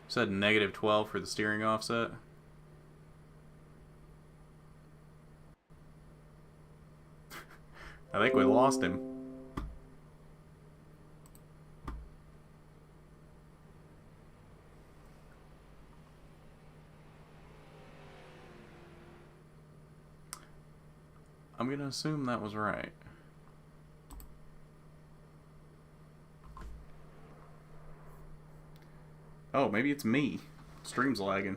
Said -12 for the steering offset. I think we lost him. I'm gonna assume that was right. Oh, maybe it's me. Stream's lagging.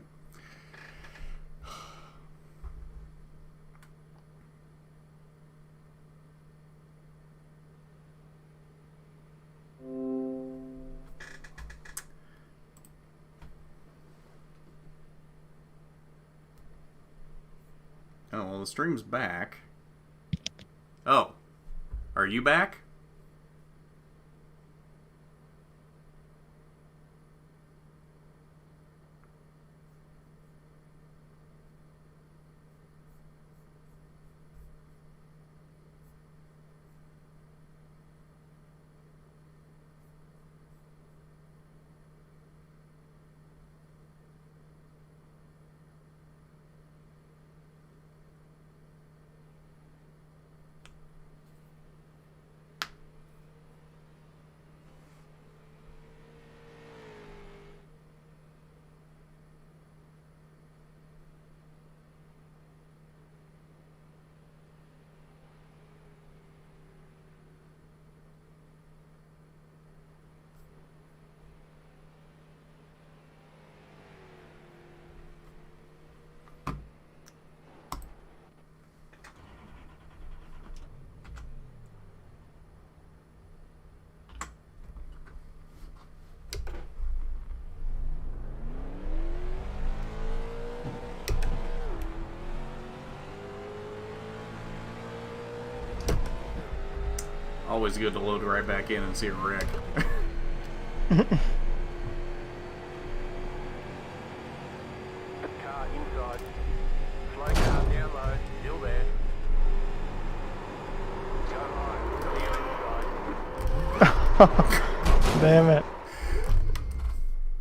Oh, well, the stream's back. Oh. Are you back? Always good to load right back in and see a wreck. Car inside. Slow car down low. Still there. Go high. Clear inside. Damn it.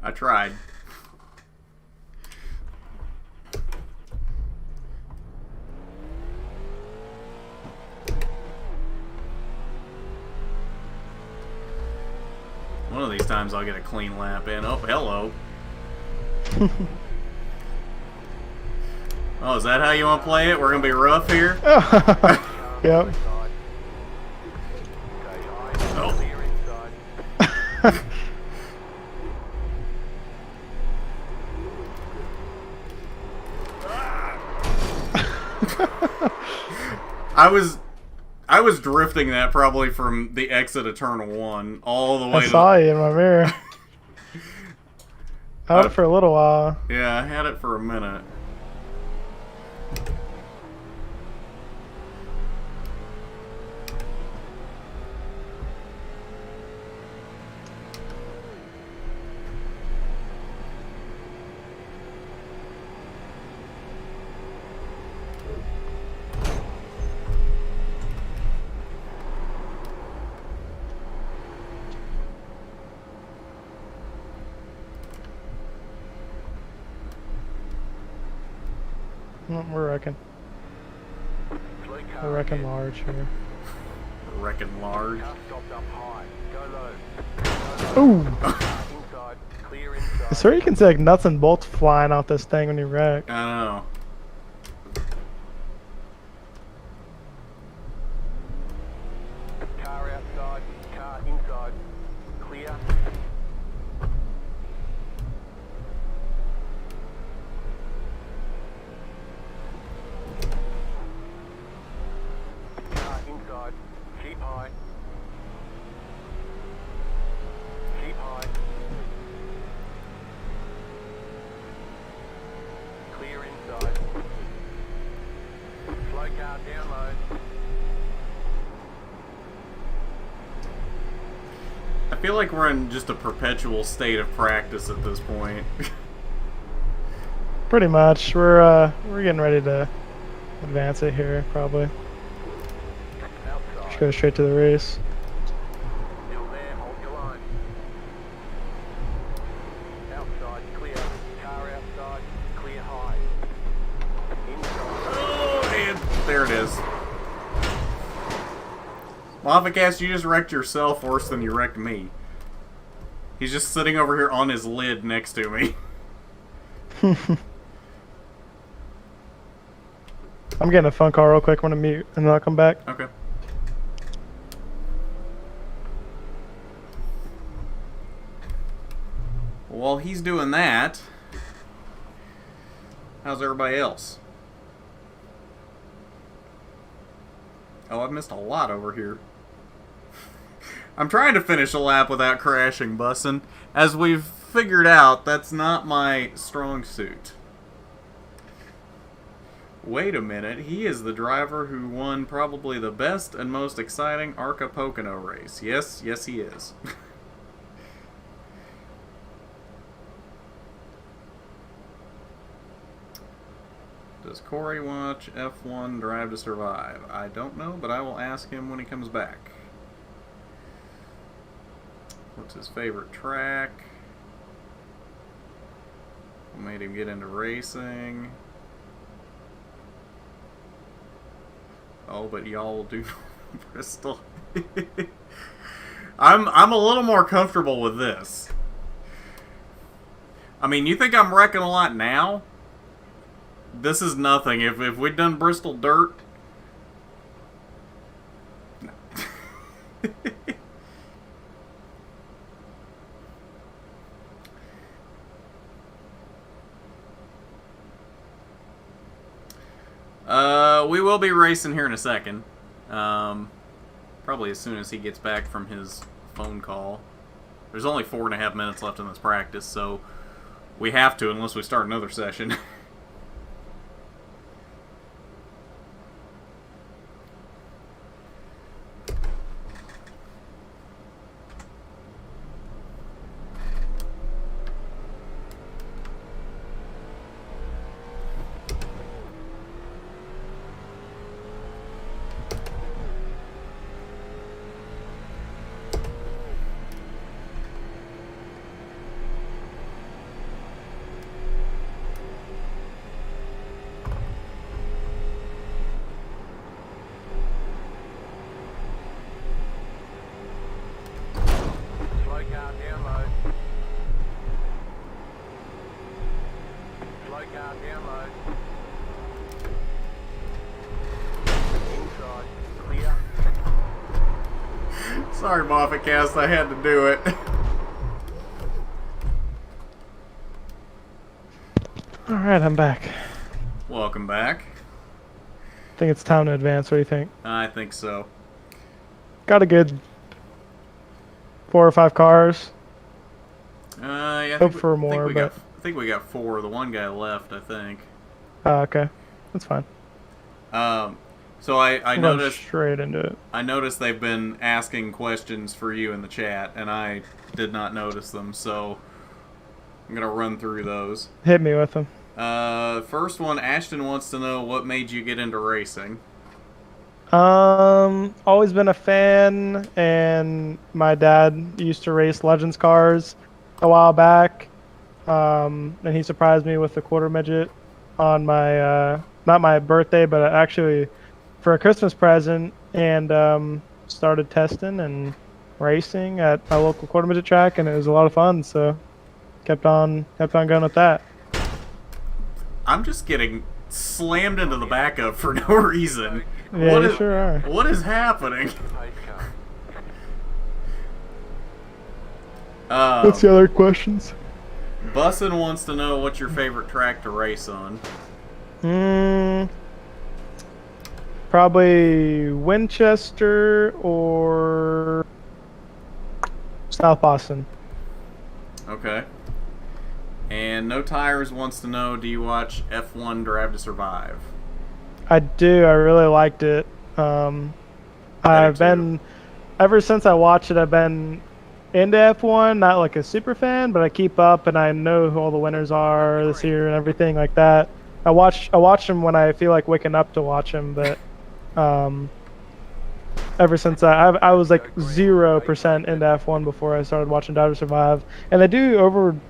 I tried. One of these times I'll get a clean lap in. Oh, hello. Oh, is that how you want to play it? We're going to be rough here? Yep. Oh. Clear inside. I was drifting that probably from the exit of turn 1 all the way I saw you in my mirror. I had it for a little while. Yeah, I had it for a minute. We're wrecking. Fleet car We're wrecking ahead. large here. Wrecking large. Car stopped up high. Go low. Ooh. Inside. Clear inside. So you can see like nuts and bolts flying off this thing when you wreck. I know. Car outside. Car inside. Clear. Car inside. Keep high. Keep high. Clear inside. Slow car down low. I feel like we're in just a perpetual state of practice at this point. Pretty much. We're getting ready to advance it here, probably. Outside. Just go straight to the race. Still there, hold your line. Outside, clear. Car outside, clear high. Inside. Oh, and there it is. Lavacast, you just wrecked yourself worse than you wrecked me. He's just sitting over here on his lid next to me. I'm getting a phone call real quick. I'm gonna mute and then I'll come back. Okay. While he's doing that, how's everybody else? Oh, I've missed a lot over here. I'm trying to finish a lap without crashing, bussin'. As we've figured out, that's not my strong suit. Wait a minute, he is the driver who won probably the best and most exciting Arca Pocono race. Yes, yes he is. Does Corey watch F1 Drive to Survive? I don't know, but I will ask him when he comes back. What's his favorite track? What made him get into racing? Oh, but y'all will do Bristol. I'm a little more comfortable with this. I mean, you think I'm wrecking a lot now? This is nothing. If we'd done Bristol dirt... No. We will be racing here in a second. Probably as soon as he gets back from his phone call. There's only 4.5 minutes left in this practice, so we have to unless we start another session. Sorry, Moffat Cast, I had to do it. Alright, I'm back. Welcome back. I think it's time to advance. What do you think? I think so. Got a good 4 or 5 cars. Yeah, Hope for more, but... I think we got 4. The one guy left, I think. Okay. That's fine. So I I'm going noticed straight into it. I noticed they've been asking questions for you in the chat, and I did not notice them, so I'm gonna run through those. Hit me with them. First one, Ashton wants to know what made you get into racing. Always been a fan, and my dad used to race Legends cars a while back. And he surprised me with the quarter midget on my, not my birthday, but actually for a Christmas present, and started testing and racing at my local quarter midget track, and it was a lot of fun, so kept on going with that. I'm just getting slammed into the backup for no reason. Yeah, you sure are. What is happening? What's the other questions? Bussin wants to know what's your favorite track to race on. Probably Winchester or South Boston. Okay. And No Tires wants to know, do you watch F1 Drive to Survive? I do. I really liked it. I've been, ever since I watched it, I've been into F1. Not like a super fan, but I keep up and I know who all the winners are this year and everything like that. I watch them when I feel like waking up to watch them, but ever since I was like 0% into F1 before I started watching Drive to Survive, and they do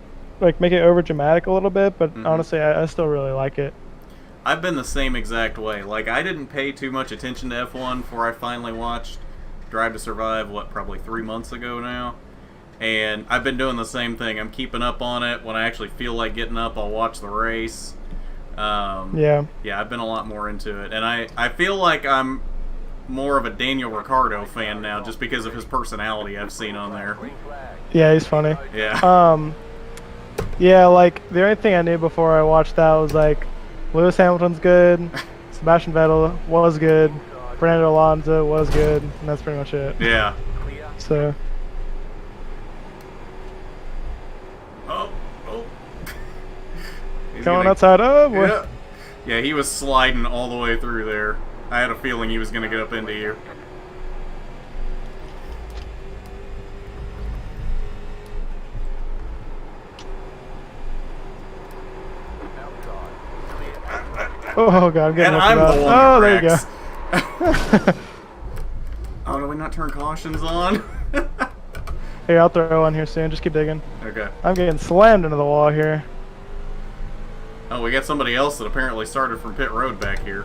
make it over dramatic a little bit, but honestly, I still really like it. I've been the same exact way. Like, I didn't pay too much attention to F1 before I finally watched Drive to Survive, probably 3 months ago now. And I've been doing the same thing. I'm keeping up on it. When I actually feel like getting up, I'll watch the race. Yeah, I've been a lot more into it. And I feel like I'm more of a Daniel Ricciardo fan now, just because of his personality I've seen on there. Yeah, he's funny. Yeah. Yeah, like, the only thing I knew before I watched that was, like, Lewis Hamilton's good, Sebastian Vettel was good, Fernando Alonso was good, and that's pretty much it. Yeah. So. Oh. Going outside. Oh, boy. Yeah. Yeah, he was sliding all the way through there. I had a feeling he was going to get up into you. Oh, God, I'm getting and I'm the one Oh, that there you wrecks. go. Oh, do we not turn cautions on? Here, I'll throw one here soon. Just keep digging. Okay. I'm getting slammed into the wall here. Oh, we got somebody else that apparently started from pit road back here.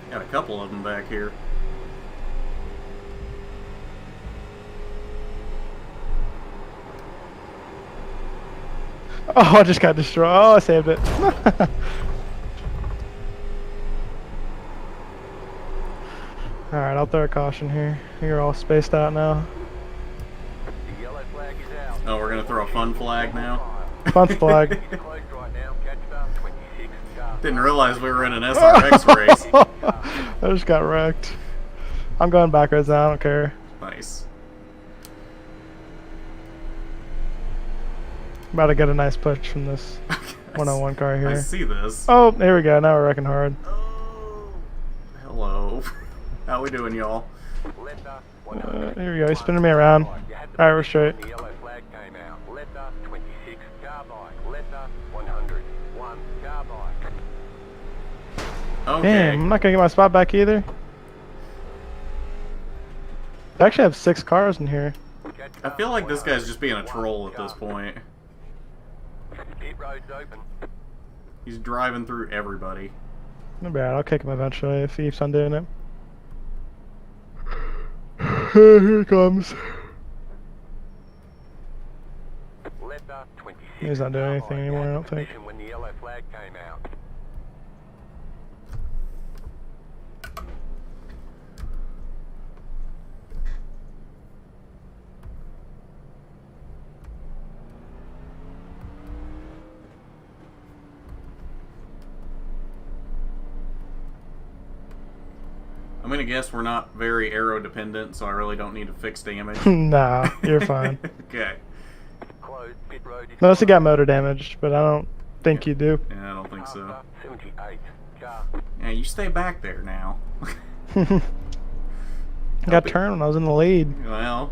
Got a couple of them back here. Oh, I just got destroyed. Oh, I saved it. Alright, I'll throw a caution here. You're all spaced out now. Oh, we're going to throw a fun flag now? Fun flag. Didn't realize we were in an SRX race. I just got wrecked. I'm going backwards now, I don't care. Nice. About to get a nice push from this one-on-one car here. I see this. Oh, there we go. Now we're wrecking hard. Oh, hello. How we doing, y'all? Here we go. He's spinning me around. Alright, we're straight. Okay. Damn, I'm not gonna get my spot back either. I actually have 6 cars in here. I feel like this guy's just being a troll at this point. He's driving through everybody. Not bad. I'll kick him eventually if he keeps on doing it. Here he comes. He's not doing anything anymore, I don't think. I'm gonna guess we're not very aero dependent, so I really don't need to fix damage. Nah, you're fine. Okay. Closed. Pit road is Unless you closed. got motor damage, but I don't think you do. Yeah, I don't think so. Half 78. Car. Yeah, you stay back there now. Got turned when I was in the lead. Well,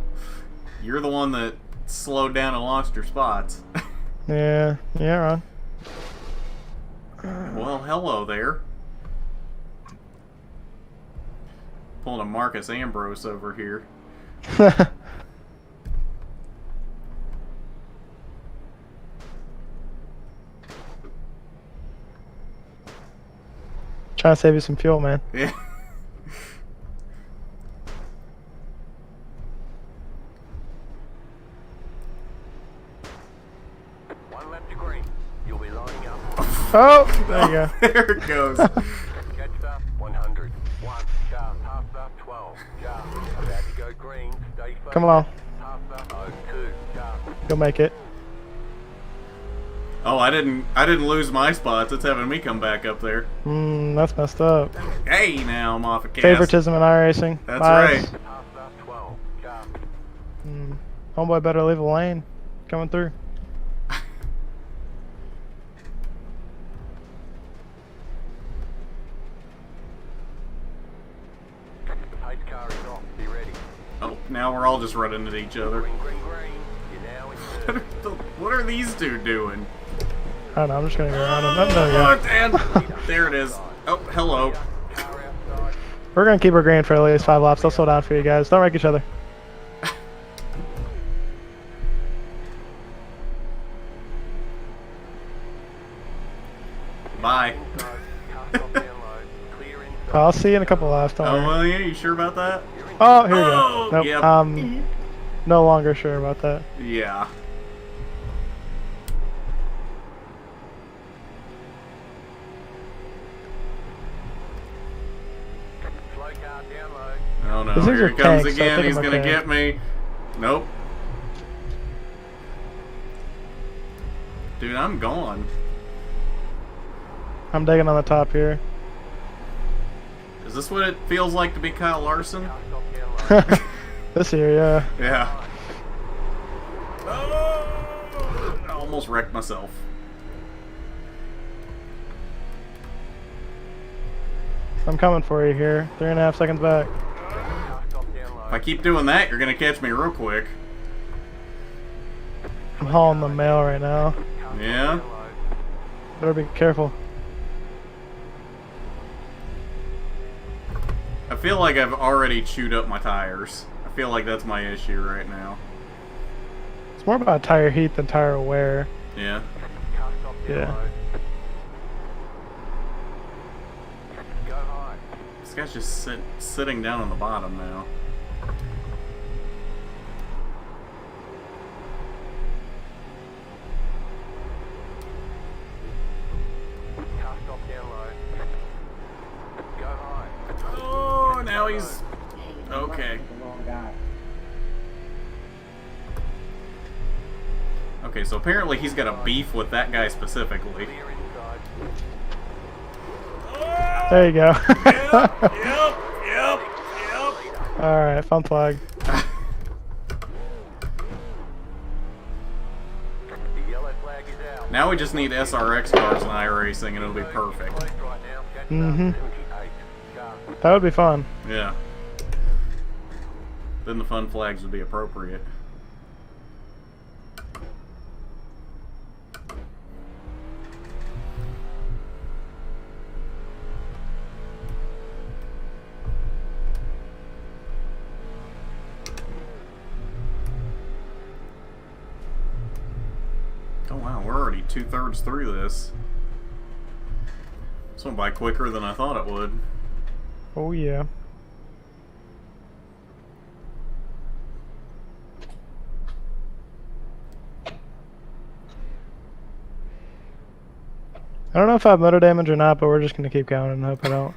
you're the one that slowed down and lost your spots. Yeah, yeah, Well, hello there. Pulling a Marcus Ambrose over here. Ron. Trying to save you some fuel, man. Yeah. One lap to green. You'll be lining up. Oh, there you go. There it goes. Catch up. 100. 1. Car. Half up. 12. Car. About to go green. Stay focused. Come on, Half up. 02. Car. you'll make it. Oh, I didn't lose my spots. It's having me come back up there. That's messed up. Hey, now I'm off a cast. Favoritism in iRacing. That's Bias. right. Half up. 12. Car. Homeboy better leave a lane. Coming through. The pace car is off. Be ready. Oh, now we're all just running into each other. Green, green, green. You're now in third. What are these two doing? I don't know, I'm just gonna go around him. Oh, Oh, there we go. and there it is. Oh, hello. Car outside. We're gonna keep our green for at least 5 laps. I'll slow down for you guys. Don't wreck each other. Bye. Inside. Car stop down low. Clear inside. I'll see you in a couple laps. Don't Oh, worry. well, yeah, you sure about that? Oh, here we Oh, go. Nope. yep. No longer sure about that. Yeah. Slow car down low. Oh no, This is here your he comes tank, so I again. think He's I'm gonna okay. get me. Nope. Dude, I'm gone. I'm digging on the top here. Is this what it feels like to be Kyle Larson? Car stop down low. This year, yeah. Yeah. Oh, I almost wrecked myself. I'm coming for you here. 3.5 seconds back. Car stop down low. If I keep doing that, you're gonna catch me real quick. I'm hauling the mail right now. Car stop Yeah? down low. Better be careful. I feel like I've already chewed up my tires. I feel like that's my issue right now. It's more about tire heat than tire wear. Yeah. Car stop down Yeah. low. Go high. This guy's just sitting down on the bottom now. Car stop down low. Go high. Oh, now he's... Okay. Okay, so apparently he's got a beef with that guy specifically. Clear inside. There you go. Yep. Alright, fun flag. The yellow flag is out. Now we just need SRX cars in iRacing and it'll be perfect. Closed right now. Catch up. Mhm. 78. Car. That would be fun. Yeah. Then the fun flags would be appropriate. Oh wow, we're already 2/3 through this. This went by quicker than I thought it would. Oh yeah. I don't know if I have motor damage or not, but we're just gonna keep going and hope I don't.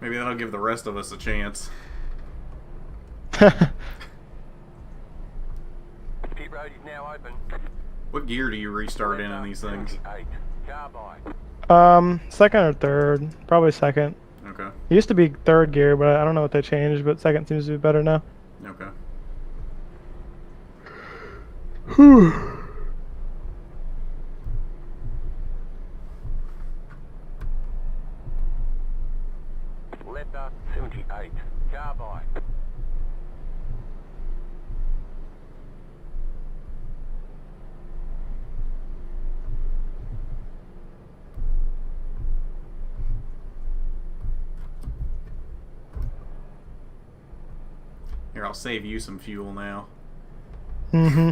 Maybe that'll give the rest of us a chance. Pit road is now open. What gear do you restart in these things? 78. Car by. Second or third, probably second. Okay. Okay. It used to be third gear, but I don't know what they changed. But second seems to be better now. Okay. Letter 78. Carbide. Here, I'll save you some fuel now. Mm-hmm.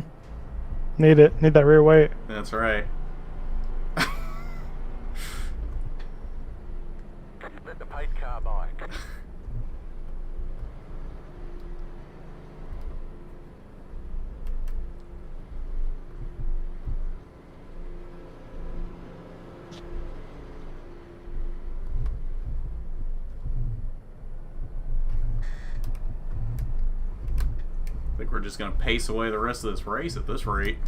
Need it. Need that rear weight. That's right. Let the pace carbide. I think we're just going to pace away the rest of this race at this rate.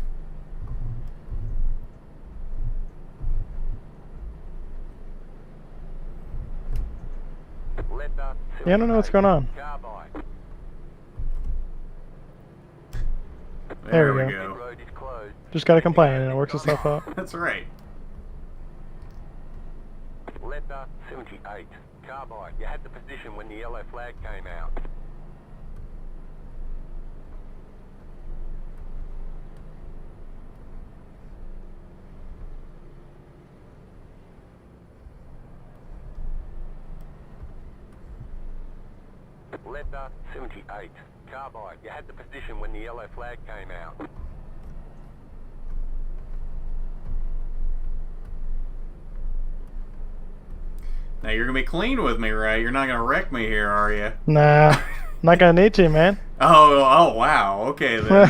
Letter Yeah, I don't know what's going on. Carbide. There we we go. Pit road is closed. Just gotta complain and it works itself out. That's right. Letter 78. Carbide. You had the position when the yellow flag came out. Letter 78. Carbide. You had the position when the yellow flag came out. Now you're going to be clean with me, right? You're not going to wreck me here, are you? Nah, not gonna need to, man. Oh, wow. Okay, then.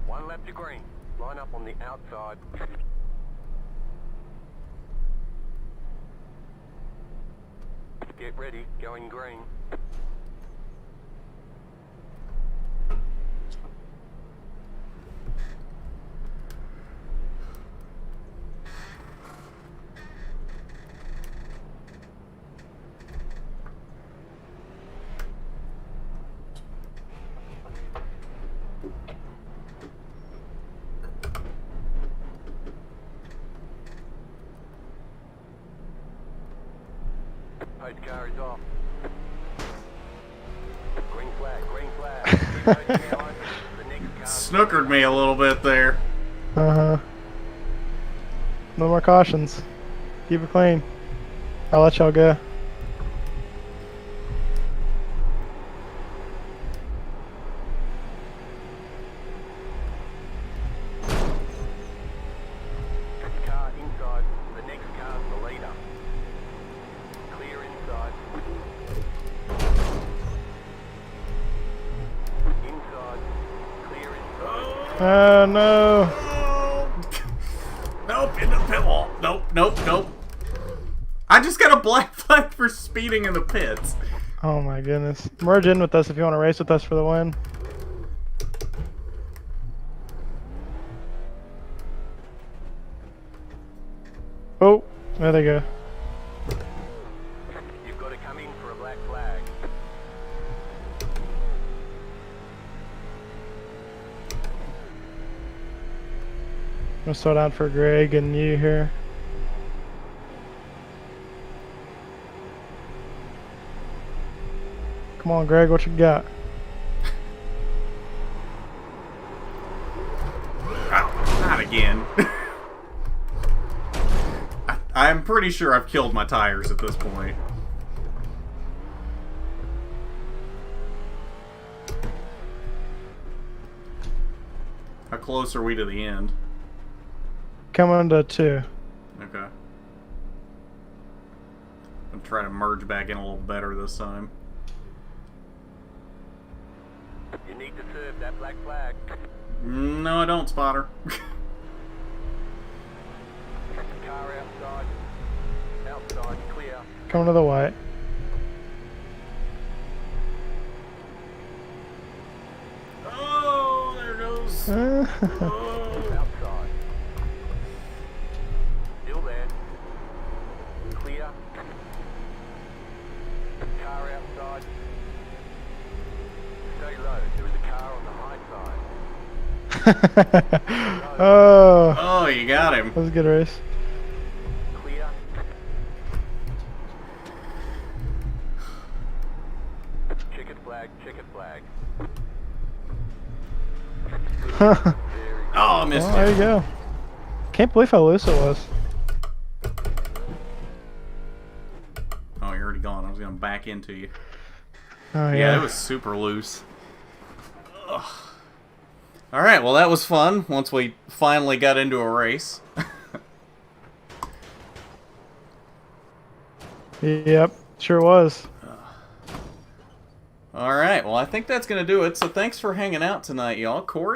One lap to green. Line up on the outside. Get ready. Going green. Pace car is off. Green flag, green flag. Keep those going. The next car. Snookered me a little bit there. Uh-huh. No more cautions. Keep it clean. I'll let y'all go. Car inside. The next car's the leader. Clear inside. Inside. Clear inside. Oh no. Nope, in the pit wall. Nope, nope, nope. I just got a black flag for speeding in the pits. Oh my goodness. Merge in with us if you want to race with us for the win. Oh, there they go. You've got to come in for a black flag. I'm gonna slow down for Greg and you here. Come on, Greg, what you got? Oh, not again. I'm pretty sure I've killed my tires at this point. How close are we to the end? Coming to 2. Okay. I'm trying to merge back in a little better this time. You need to serve that black flag. No, I don't, Spotter. Car outside. Outside, clear. Coming to the white. Oh, there goes. Oh. Outside. Still there. Clear. Oh, Oh, you got him. that was a good race. Clear. Chicken flag, chicken flag. Oh, Oh, I missed there you you. go. Can't believe how loose it was. Oh, you're already gone. I was going to back into you. Oh Yeah, yeah. it was super loose. Ugh. All right, well, that was fun once we finally got into a race. Yep, sure was. All right, well, I think that's going to do it. So thanks for hanging out tonight, y'all. Corey,